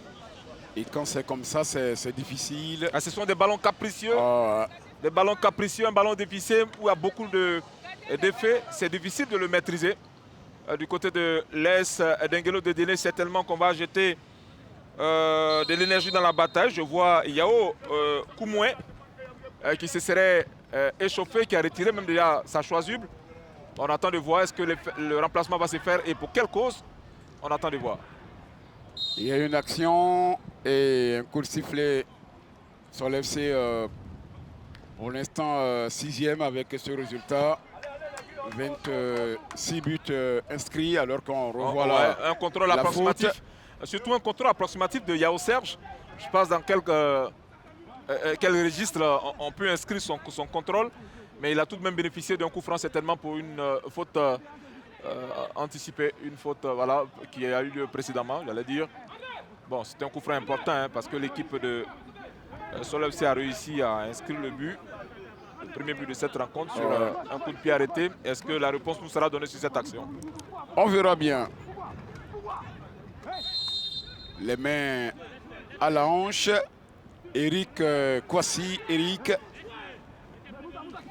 Et quand c'est comme ça, c'est difficile. Ce sont des ballons capricieux. Des ballons capricieux, un ballon dévissé où il y a beaucoup d'effets. C'est difficile de le maîtriser. Du côté de l'Est d'Engelo de Déné, c'est tellement qu'on va jeter de l'énergie dans la bataille. Je vois Yao Koumoué qui se serait échauffé, qui a retiré même déjà sa chasuble. On attend de voir est-ce que le remplacement va se faire et pour quelle cause. On attend de voir. Il y a une action et un coup de sifflet sur l'FC. Pour l'instant, 6e avec ce résultat. 26 buts inscrits alors qu'on revoit un contrôle approximatif. faute. Surtout un contrôle approximatif de Yao Serge. Je pense dans quel registre on peut inscrire son contrôle. Mais il a tout de même bénéficié d'un coup franc certainement pour une faute anticipée. Une faute qui a eu lieu précédemment, j'allais dire. Bon, c'était un coup franc important parce que l'équipe de Sol FC a réussi à inscrire le but. Le premier but de cette rencontre sur un coup de pied arrêté. Est-ce que la réponse nous sera donnée sur cette action? On verra bien. Les mains à la hanche. Eric Kwasi, Eric,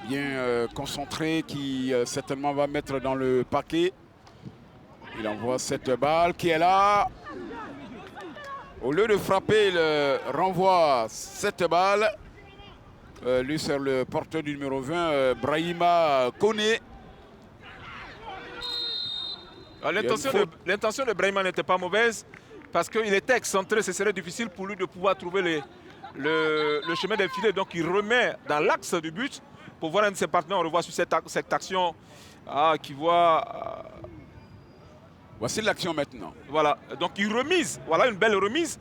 bien concentré, qui certainement va mettre dans le paquet. Il envoie cette balle qui est là. Au lieu de frapper, il renvoie cette balle. Lui, c'est le porteur du numéro 20, Brahima Koné. L'intention de Brahima n'était pas mauvaise parce qu'il était excentré. Ce serait difficile pour lui de pouvoir trouver le chemin des filets. Donc, il remet dans l'axe du but pour voir un de ses partenaires. On revoit sur cette action qui voit... Voici l'action maintenant. Voilà. Donc, il remise. Voilà une belle remise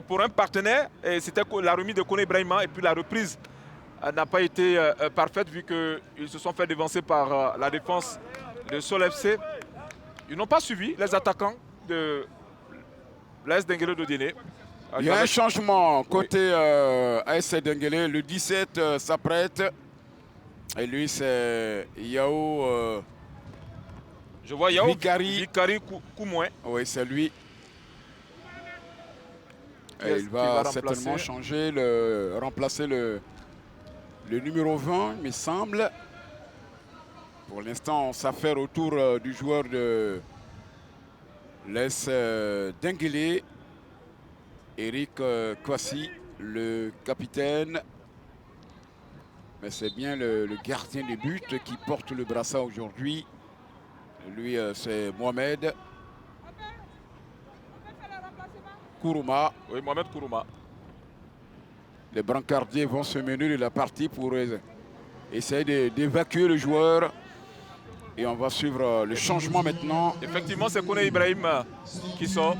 pour un partenaire. Et c'était la remise de Koné Brahima. Et puis, la reprise n'a pas été parfaite vu qu'ils se sont fait dévancer par la défense de Sol FC. Ils n'ont pas suivi les attaquants de l'AS Denguélé de Déné. Il y a un changement côté AS Denguélé. Le 17 s'apprête. Et lui, c'est Yao. Je vois Yao Vicari Koumoué. Oui, c'est lui. Et il va certainement remplacer le numéro 20, il me semble. Pour l'instant, on s'affaire autour du joueur de l'AS Denguélé, Eric Kwasi, le capitaine. Mais c'est bien le gardien de but qui porte le brassard aujourd'hui. Lui, c'est Mohamed Kourouma. Oui, Mohamed Kourouma. Les brancardiers vont se mener de la partie pour essayer d'évacuer le joueur. Et on va suivre le changement maintenant. Effectivement, c'est Koné Ibrahim qui sort.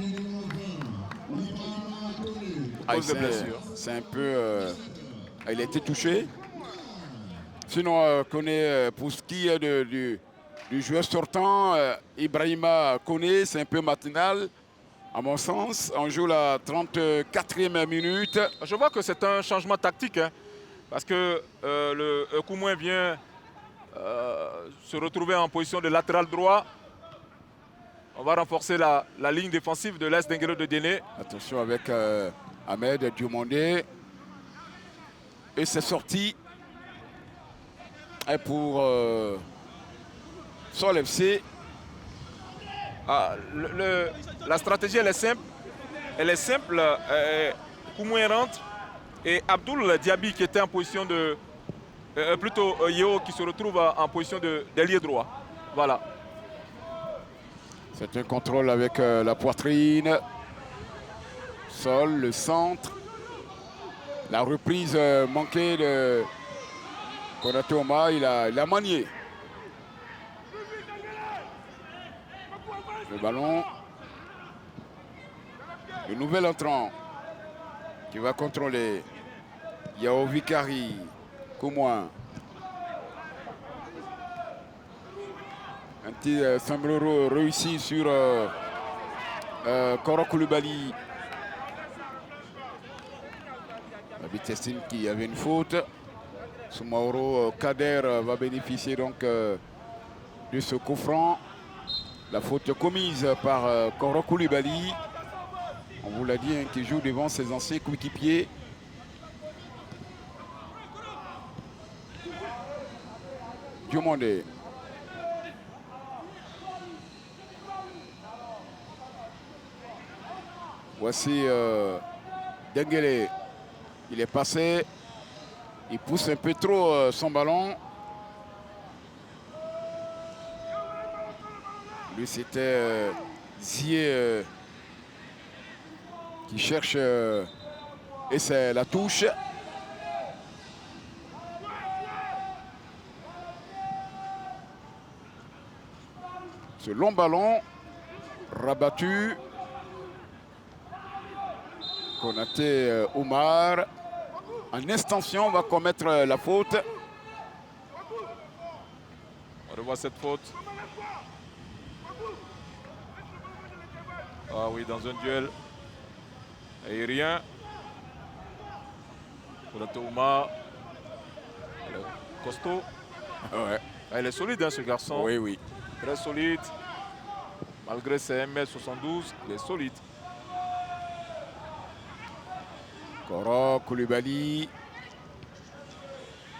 Cause de blessure. C'est un peu... il a été touché. Sinon, Koné, pour ce qui est du joueur sortant, Ibrahima Koné, c'est un peu matinal. À mon sens, on joue la 34e minute. Je vois que c'est un changement tactique. Parce que le Koumoué vient se retrouver en position de latéral droit. On va renforcer la ligne défensive de l'AS Denguélé de Déné. Attention avec Ahmed Diomandé. Et c'est sorti. Et pour Sol FC, La stratégie, elle est simple. Elle est simple. Koumoué rentre. Et Abdoul Diaby qui était en position de... plutôt Yeo qui se retrouve en position d'ailier droit. Voilà. c'est un contrôle avec la poitrine. Sol, le centre. La reprise manquée de Konaté Ouma, il a manié. Le ballon. Le nouvel entrant qui va contrôler. Yao Vikari, Koumouin. Un petit sombrero réussi sur Koro Koulibaly. L'arbitre estime qu'il y avait une faute. Soumaoro Kader va bénéficier donc de ce coup franc. La faute commise par Koro Koulibaly. On vous l'a dit, hein, qui joue devant ses anciens coéquipiers. Diomandé. Voici Dengele. Il est passé. Il pousse un peu trop son ballon. Lui, c'était Zié qui cherche. Et c'est la touche. Ce long ballon rabattu. Konaté Oumar. En extension, va commettre la faute. On revoit cette faute. Ah oui, dans un duel aérien. Konaté Oumar. Costaud. Ouais. Ah, il est solide, hein, ce garçon. Oui, oui. Très solide. Malgré ses 1m72, il est solide. Koro Koulibaly.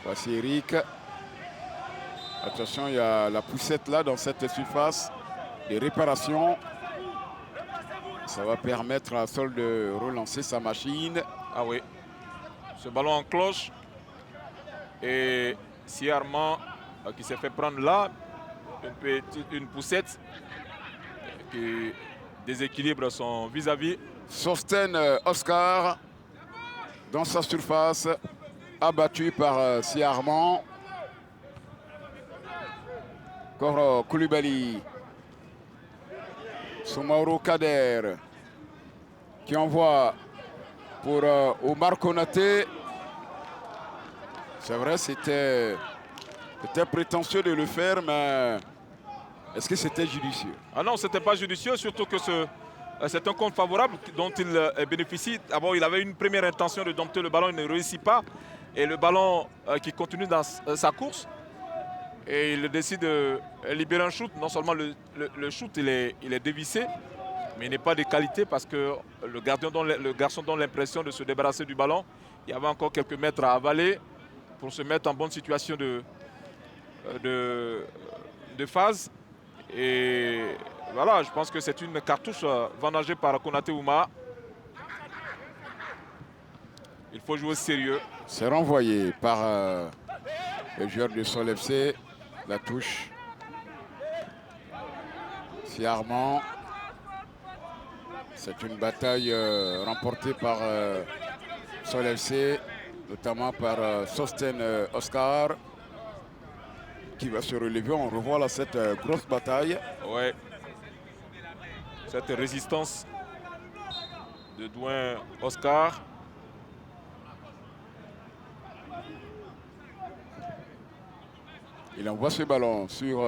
Voici Eric. Attention, il y a la poussette là dans cette surface de réparation. Ça va permettre à Sol de relancer sa machine. Ah oui. Ce ballon en cloche. Et si Armand qui s'est fait prendre là, une poussette qui déséquilibre son vis-à-vis. Sosten Oscar dans sa surface, abattu par Si Armand. Koro Koulibaly. Soumaoro Kader qui envoie pour Omar Konaté. C'est vrai, c'était prétentieux de le faire, mais est-ce que c'était judicieux? Ah non, c'était pas judicieux, surtout que c'est un compte favorable dont il bénéficie. D'abord, il avait une première intention de dompter le ballon, il ne réussit pas. Et le ballon qui continue dans sa course. Et il décide de libérer un shoot. Non seulement le shoot, il est dévissé, mais il n'est pas de qualité parce que le garçon donne l'impression de se débarrasser du ballon. Il y avait encore quelques mètres à avaler pour se mettre en bonne situation de phase. Et voilà, je pense que c'est une cartouche vendangée par Konaté Oumar. Il faut jouer sérieux. C'est renvoyé par le joueur de Sol FC. La touche. Si Armand. C'est une bataille remportée par Sol FC, notamment par Sosten Oscar, qui va se relever. On revoit là cette grosse bataille. Ouais. Cette résistance de Douin Oscar. Il envoie ce ballon sur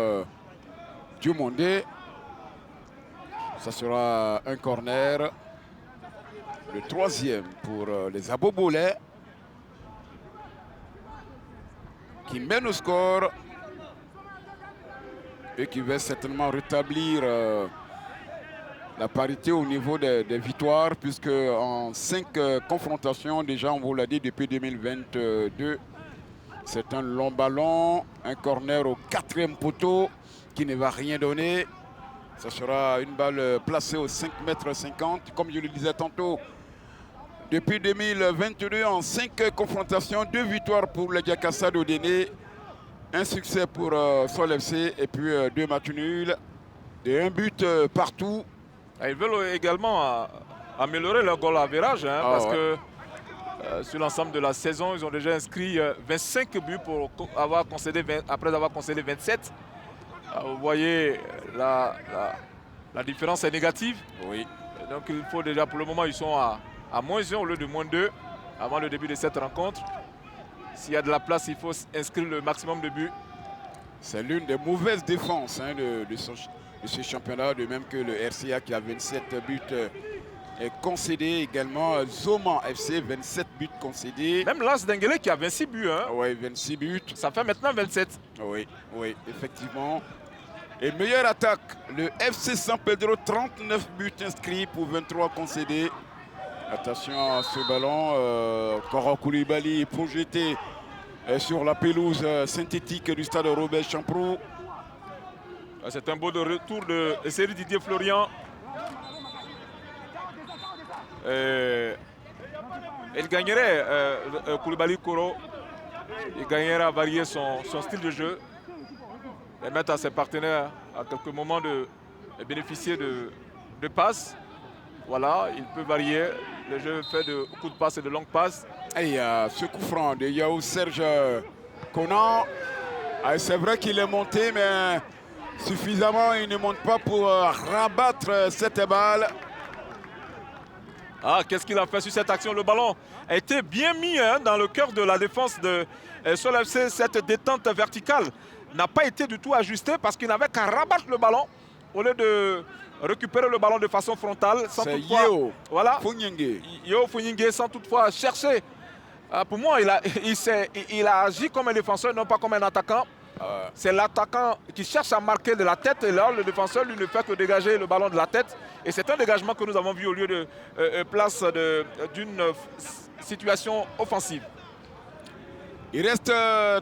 Diomandé. Ça sera un corner. Le troisième pour les Abobolais, qui mène au score et qui va certainement rétablir la parité au niveau des victoires, puisque en 5 confrontations, déjà on vous l'a dit depuis 2022, C'est un long ballon, un corner au 4e poteau qui ne va rien donner. Ce sera une balle placée au 5,50 m. Comme je le disais tantôt, depuis 2022, en 5 confrontations, 2 victoires pour le Diakassa d'Odéné, un succès pour Sol FC et puis 2 matchs nuls et 1 but partout. Ils veulent également améliorer leur goal average, hein, parce que sur l'ensemble de la saison, ils ont déjà inscrit 25 buts après avoir concédé 27. Vous voyez, la différence est négative. Oui. Donc il faut déjà, pour le moment, ils sont à -1 au lieu de -2 avant le début de cette rencontre. S'il y a de la place, il faut inscrire le maximum de buts. C'est l'une des mauvaises défenses de ce championnat, de même que le RCA qui a 27 buts concédés également. Zoman FC, 27 buts concédés. Même Lance Denguele qui a 26 buts. Hein. Oui, 26 buts. Ça fait maintenant 27. Oui, effectivement. Et meilleure attaque, le FC San Pedro, 39 buts inscrits pour 23 concédés. Attention à ce ballon, Koro Koulibaly est projeté sur la pelouse synthétique du stade Robert Champrou. C'est un beau de retour de Seri Didier Florian. Il gagnerait, Koulibaly Koro, il gagnerait à varier son style de jeu. Permettre à ses partenaires à quelques moments de bénéficier de passes. Voilà, il peut varier le jeu fait de coups de passe et de longues passes. Et il y a ce coup franc de Yao Serge Conan. C'est vrai qu'il est monté, mais suffisamment, il ne monte pas pour rabattre cette balle. Ah, qu'est-ce qu'il a fait sur cette action? Le ballon a été bien mis dans le cœur de la défense de Sol FC. Cette détente verticale n'a pas été du tout ajustée parce qu'il n'avait qu'à rabattre le ballon au lieu de récupérer le ballon de façon frontale. Sans toutefois, Yeo voilà, Founingue. Yeo Founingue, sans toutefois chercher. Pour moi, il a agi comme un défenseur, non pas comme un attaquant. C'est l'attaquant qui cherche à marquer de la tête et là, le défenseur, lui, ne fait que dégager le ballon de la tête. Et c'est un dégagement que nous avons vu au lieu de place d'une situation offensive. Il reste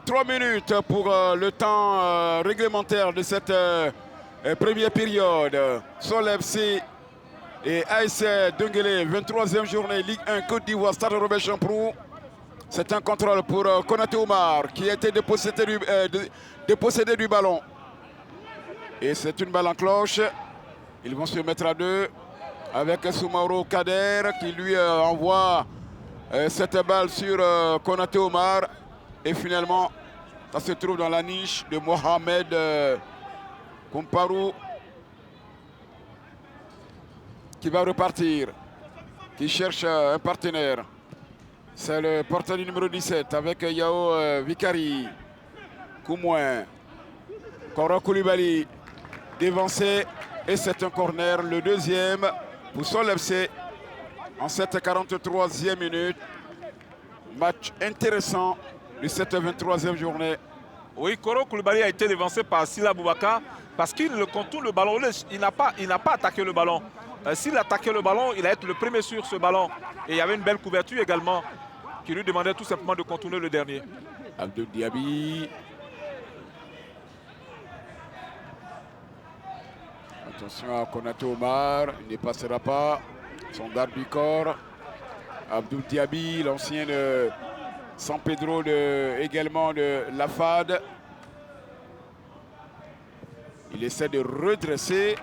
3 minutes pour le temps réglementaire de cette première période. Sol FC et AS Denguele, 23e journée, Ligue 1 Côte d'Ivoire, Stade Robert Champrou. C'est un contrôle pour Konaté Omar qui a été dépossédé du ballon. Et c'est une balle en cloche. Ils vont se mettre à 2 avec Soumaoro Kader qui lui envoie cette balle sur Konaté Omar. Et finalement, ça se trouve dans la niche de Mohamed Koumparou qui va repartir, qui cherche un partenaire. C'est le porteur du numéro 17 avec Yao Vikari, Koumouin, Koro Koulibaly, dévancé. Et c'est un corner, le deuxième pour Sol FC en cette 43e minute. Match intéressant de cette 23e journée. Oui, Koro Koulibaly a été dévancé par Sila Boubaka parce qu'il contourne le ballon. Il n'a pas attaqué le ballon. S'il attaquait le ballon, il allait être le premier sur ce ballon. Et il y avait une belle couverture également qui lui demandait tout simplement de contourner le dernier. Abdou Diaby. Attention à Konaté Omar, il ne passera pas. Son garde du corps. Abdou Diaby, l'ancien de San Pedro, également de la FAD. Il essaie de redresser.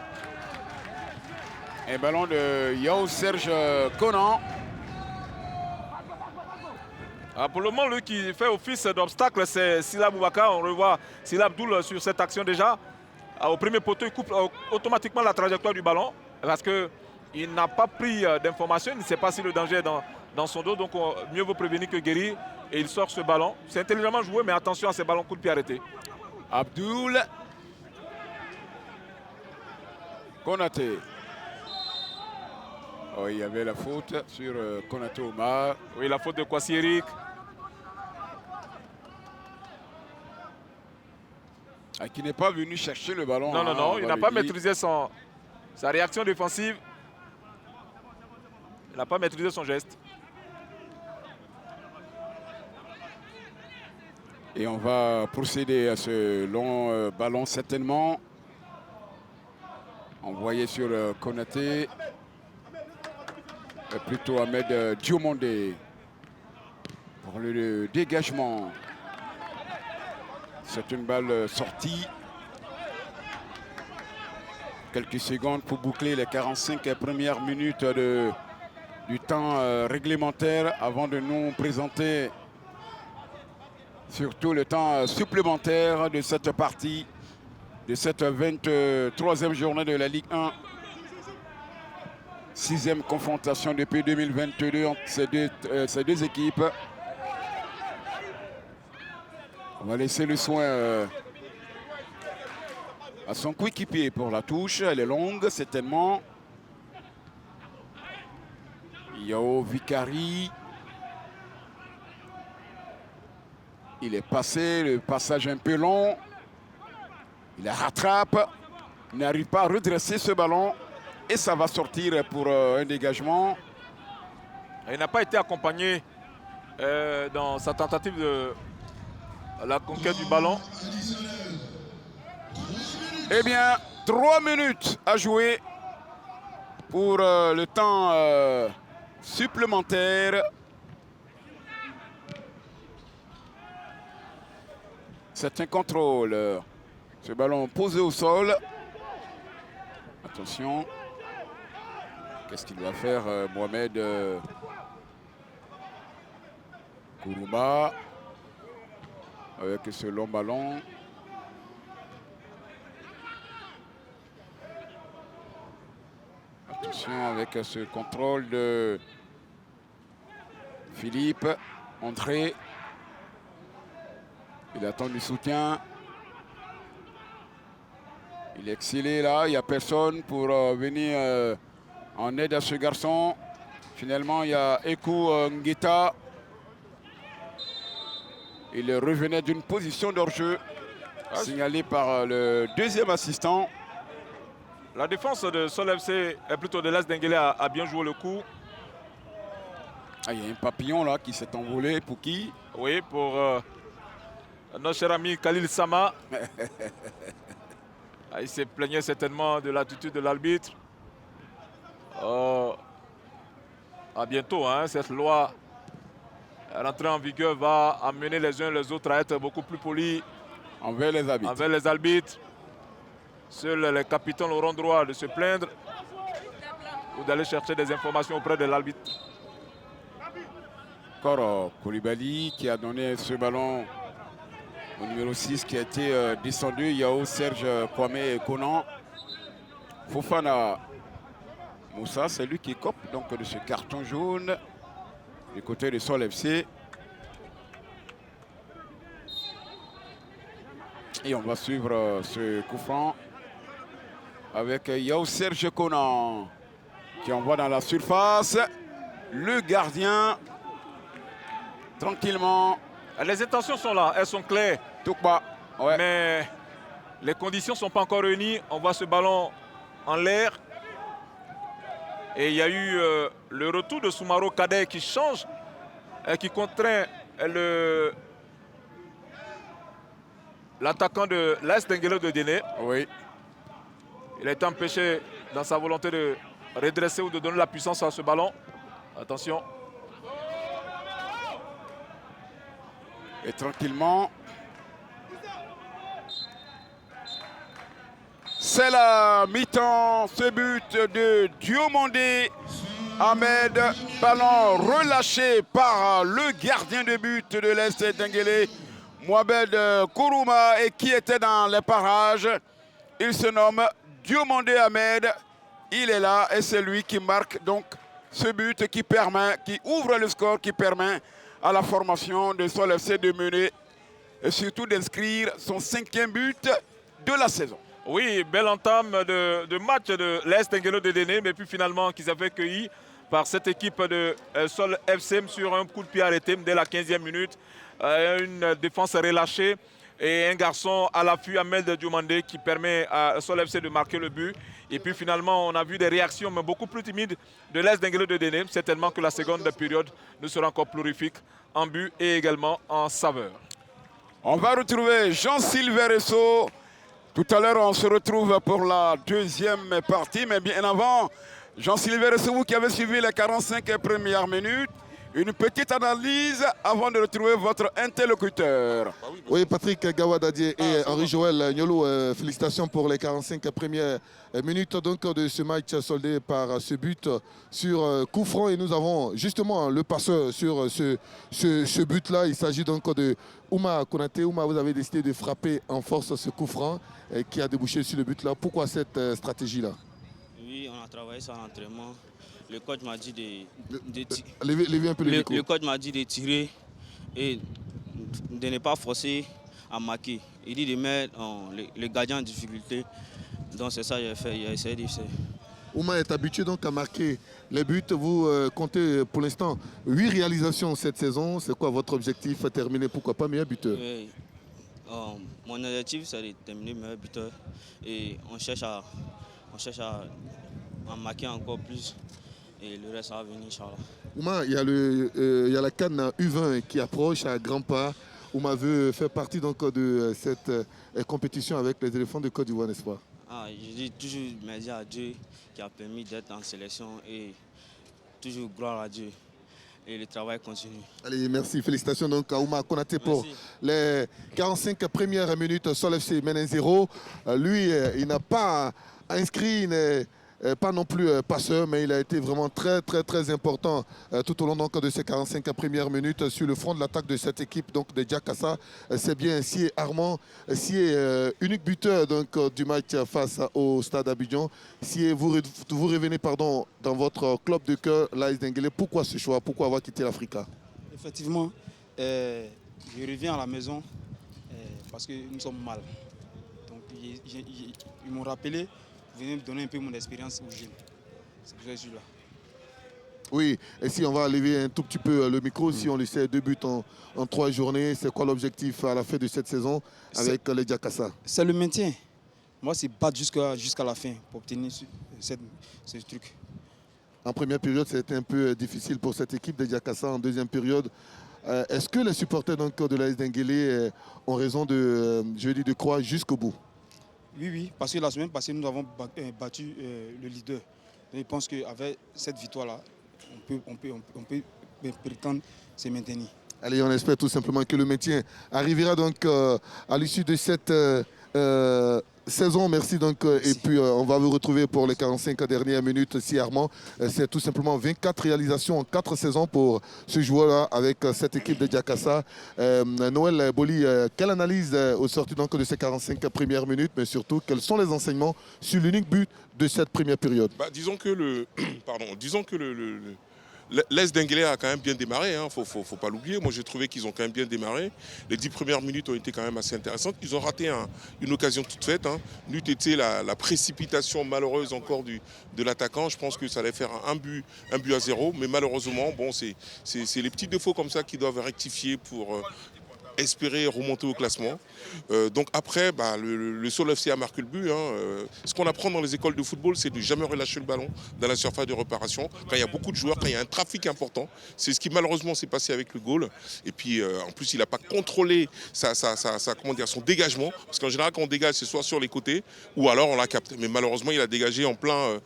Un ballon de Yao Serge Conan. Pour le moment, lui qui fait office d'obstacle, c'est Sila Boubaka. On revoit Sila Abdoul sur cette action déjà. Au premier poteau, il coupe automatiquement la trajectoire du ballon parce qu'il n'a pas pris d'informations. Il ne sait pas si le danger est dans son dos. Donc mieux vaut prévenir que guérir. Et il sort ce ballon. C'est intelligemment joué, mais attention à ces ballons coup de pied arrêtés. Abdoul. Konaté. Oh, il y avait la faute sur Konaté Omar. Oui, la faute de Kwasi Eric. Qui n'est pas venu chercher le ballon. Non, il n'a pas maîtrisé sa réaction défensive. Il n'a pas maîtrisé son geste. Et on va procéder à ce long ballon certainement. Envoyé sur Konaté. Plutôt Ahmed Diomandé pour le dégagement. C'est une balle sortie. Quelques secondes pour boucler les 45 premières minutes du temps réglementaire avant de nous présenter surtout le temps supplémentaire de cette partie, de cette 23e journée de la Ligue 1. 6e confrontation depuis 2022 entre ces deux équipes. On va laisser le soin à son coéquipier pour la touche. Elle est longue, certainement. Yao Vicari. Il est passé, le passage un peu long. Il la rattrape. Il n'arrive pas à redresser ce ballon. Et ça va sortir pour un dégagement. Il n'a pas été accompagné dans sa tentative de la conquête du ballon. Eh bien, 3 minutes à jouer pour le temps supplémentaire. C'est un contrôle. Ce ballon posé au sol. Attention. Qu'est-ce qu'il va faire Mohamed Kourouma avec ce long ballon. Attention avec ce contrôle de Philippe. Entrée. Il attend du soutien. Il est exilé là, il n'y a personne pour venir en aide à ce garçon. Finalement, il y a Ekou Ngueta. Il revenait d'une position d'hors-jeu, signalée par le deuxième assistant. La défense de Sol FC, plutôt de l'As Denguélé, a bien joué le coup. Ah, il y a un papillon là qui s'est envolé. Pour qui? Oui, pour notre cher ami Khalil Sama. Il s'est plaigné certainement de l'attitude de l'arbitre. À bientôt, hein, cette loi rentrée en vigueur va amener les uns et les autres à être beaucoup plus polis envers les arbitres. Seuls les capitaines auront droit de se plaindre ou d'aller chercher des informations auprès de l'arbitre. Encore Koulibaly qui a donné ce ballon au numéro 6 qui a été descendu. Yao Serge Kwame Konan. Fofana Moussa, c'est lui qui cope donc de ce carton jaune du côté de Sol FC. Et on va suivre ce coup franc avec Yao Serge Konan qui envoie dans la surface. Le gardien, tranquillement. Les intentions sont là, elles sont claires. Toukba, ouais. Mais les conditions ne sont pas encore réunies. On voit ce ballon en l'air. Et il y a eu le retour de Soumaro Kadé qui change, qui contraint l'attaquant de l'AS Denguélé de Déné. Oui. Il a été empêché dans sa volonté de redresser ou de donner la puissance à ce ballon. Attention. Et tranquillement. C'est la mi-temps. Ce but de Diomandé. Ahmed. Ballon relâché par le gardien de but de l'Est Denguélé, Mohamed Kourouma, et qui était dans les parages. Il se nomme Diomandé Ahmed. Il est là et c'est lui qui marque donc ce but qui ouvre le score, qui permet à la formation de Sol FC de mener et surtout d'inscrire son 5e but de la saison. Oui, belle entame de match de l'Est Denguélé de Déné, mais puis finalement qu'ils avaient accueilli par cette équipe de Sol FC sur un coup de pied arrêté dès la 15e minute. Une défense relâchée et un garçon à l'affût, Ahmed Diomandé, qui permet à Sol FC de marquer le but. Et puis finalement, on a vu des réactions mais beaucoup plus timides de l'Est Denguélé de Déné. Certainement que la seconde période ne sera encore prolifique en but et également en saveur. On va retrouver Jean-Sylvain Esso. Tout à l'heure, on se retrouve pour la deuxième partie, mais bien avant, Jean-Sylvain Esso, vous qui avez suivi les 45 premières minutes, une petite analyse avant de retrouver votre interlocuteur. Oui, Patrick Gawadadier et Henri-Joël Niolo, félicitations pour les 45 premières minutes donc, de ce match soldé par ce but sur coup franc. Et nous avons justement le passeur sur ce but-là. Il s'agit donc de Ouma Konaté. Ouma, vous avez décidé de frapper en force ce coup franc qui a débouché sur le but-là. Pourquoi cette stratégie-là? Oui, on a travaillé ça en entraînement. Le coach m'a dit Levez un peu le micro. Le coach m'a dit de tirer et de ne pas forcer à marquer. Il dit de mettre le gardien en difficulté. Donc c'est ça que j'ai fait, j'ai essayé de faire. Ouma est habitué donc à marquer les buts. Vous comptez pour l'instant 8 réalisations cette saison. C'est quoi votre objectif? Terminer, pourquoi pas, meilleur buteur? Oui. Mon objectif c'est de terminer meilleur buteur. Et on cherche à marquer encore plus. Et le reste, ça va venir, Inch'Allah. Ouma, il y a la CAN U20 qui approche à grands pas. Ouma veut faire partie donc, de cette compétition avec les éléphants de Côte d'Ivoire, n'est-ce pas? Je dis toujours merci à Dieu qui a permis d'être en sélection et toujours gloire à Dieu. Et le travail continue. Allez, merci. Félicitations donc à Ouma Konaté pour les 45 premières minutes. Sol FC mène 1-0. Lui, il n'a pas inscrit, il n'est pas non plus passeur, mais il a été vraiment très important tout au long donc, de ces 45 premières minutes sur le front de l'attaque de cette équipe donc, de Diakassa. C'est bien Sié Armand, Sié unique buteur donc, du match face au Stade Abidjan. Sié, vous revenez dans votre club de cœur, l'AS Denguélé. Pourquoi ce choix? Pourquoi avoir quitté l'Africa? Effectivement, je reviens à la maison parce que nous sommes mal. Donc ils m'ont rappelé. Venez me donner un peu mon expérience aux jeunes. C'est pour ça que je suis là. Oui, et si on va lever un tout petit peu le micro, si on lui sait 2 buts en 3 journées, c'est quoi l'objectif à la fin de cette saison avec les Diakassa? C'est le maintien. Moi, c'est battre jusqu'à la fin pour obtenir ce truc. En première période, c'était un peu difficile pour cette équipe de Diakassa. En deuxième période, est-ce que les supporters donc, de l'AS Denguélé ont raison de croire jusqu'au bout? Oui, parce que la semaine passée, nous avons battu le leader. Donc, je pense qu'avec cette victoire-là, on peut prétendre se maintenir. Allez, on espère tout simplement que le maintien arrivera donc à l'issue de cette saison. Merci donc. Et puis on va vous retrouver pour les 45 dernières minutes si Armand. C'est tout simplement 24 réalisations en 4 saisons pour ce joueur-là avec cette équipe de Diakassa. Noël Boli, quelle analyse au sorti donc de ces 45 premières minutes, mais surtout quels sont les enseignements sur l'unique but de cette première période? Disons que l'AS Denguélé a quand même bien démarré, il ne faut pas l'oublier. Moi, j'ai trouvé qu'ils ont quand même bien démarré. Les 10 premières minutes ont été quand même assez intéressantes. Ils ont raté une occasion toute faite. N'eût été la précipitation malheureuse encore de l'attaquant. Je pense que ça allait faire un but à 0. Mais malheureusement, bon, c'est les petits défauts comme ça qui doivent rectifier pour espérer remonter au classement. Donc après, le Sol FC a marqué le but. Ce qu'on apprend dans les écoles de football, c'est de jamais relâcher le ballon dans la surface de réparation. Quand il y a beaucoup de joueurs, quand il y a un trafic important, c'est ce qui malheureusement s'est passé avec le goal. Et puis en plus, il n'a pas contrôlé son dégagement. Parce qu'en général, quand on dégage, c'est soit sur les côtés ou alors on la capte. Mais malheureusement, il a dégagé en plein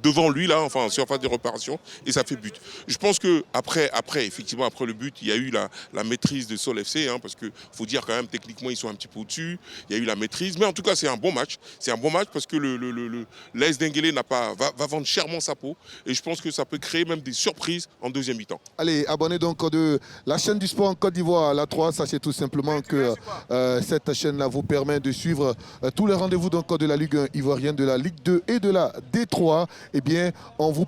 devant lui, là, enfin en surface de réparation, et ça fait but. Je pense que après le but, il y a eu la maîtrise de Sol FC, parce qu'il faut dire quand même techniquement ils sont un petit peu au-dessus, il y a eu la maîtrise, mais en tout cas c'est un bon match, parce que l'AS Denguélé va vendre chèrement sa peau et je pense que ça peut créer même des surprises en deuxième mi-temps. Allez, abonnez donc de la chaîne du sport en Côte d'Ivoire, la 3, sachez tout simplement que cette chaîne-là vous permet de suivre tous les rendez-vous donc de la Ligue 1 ivoirienne, de la Ligue 2 et de la D3. Eh bien, on vous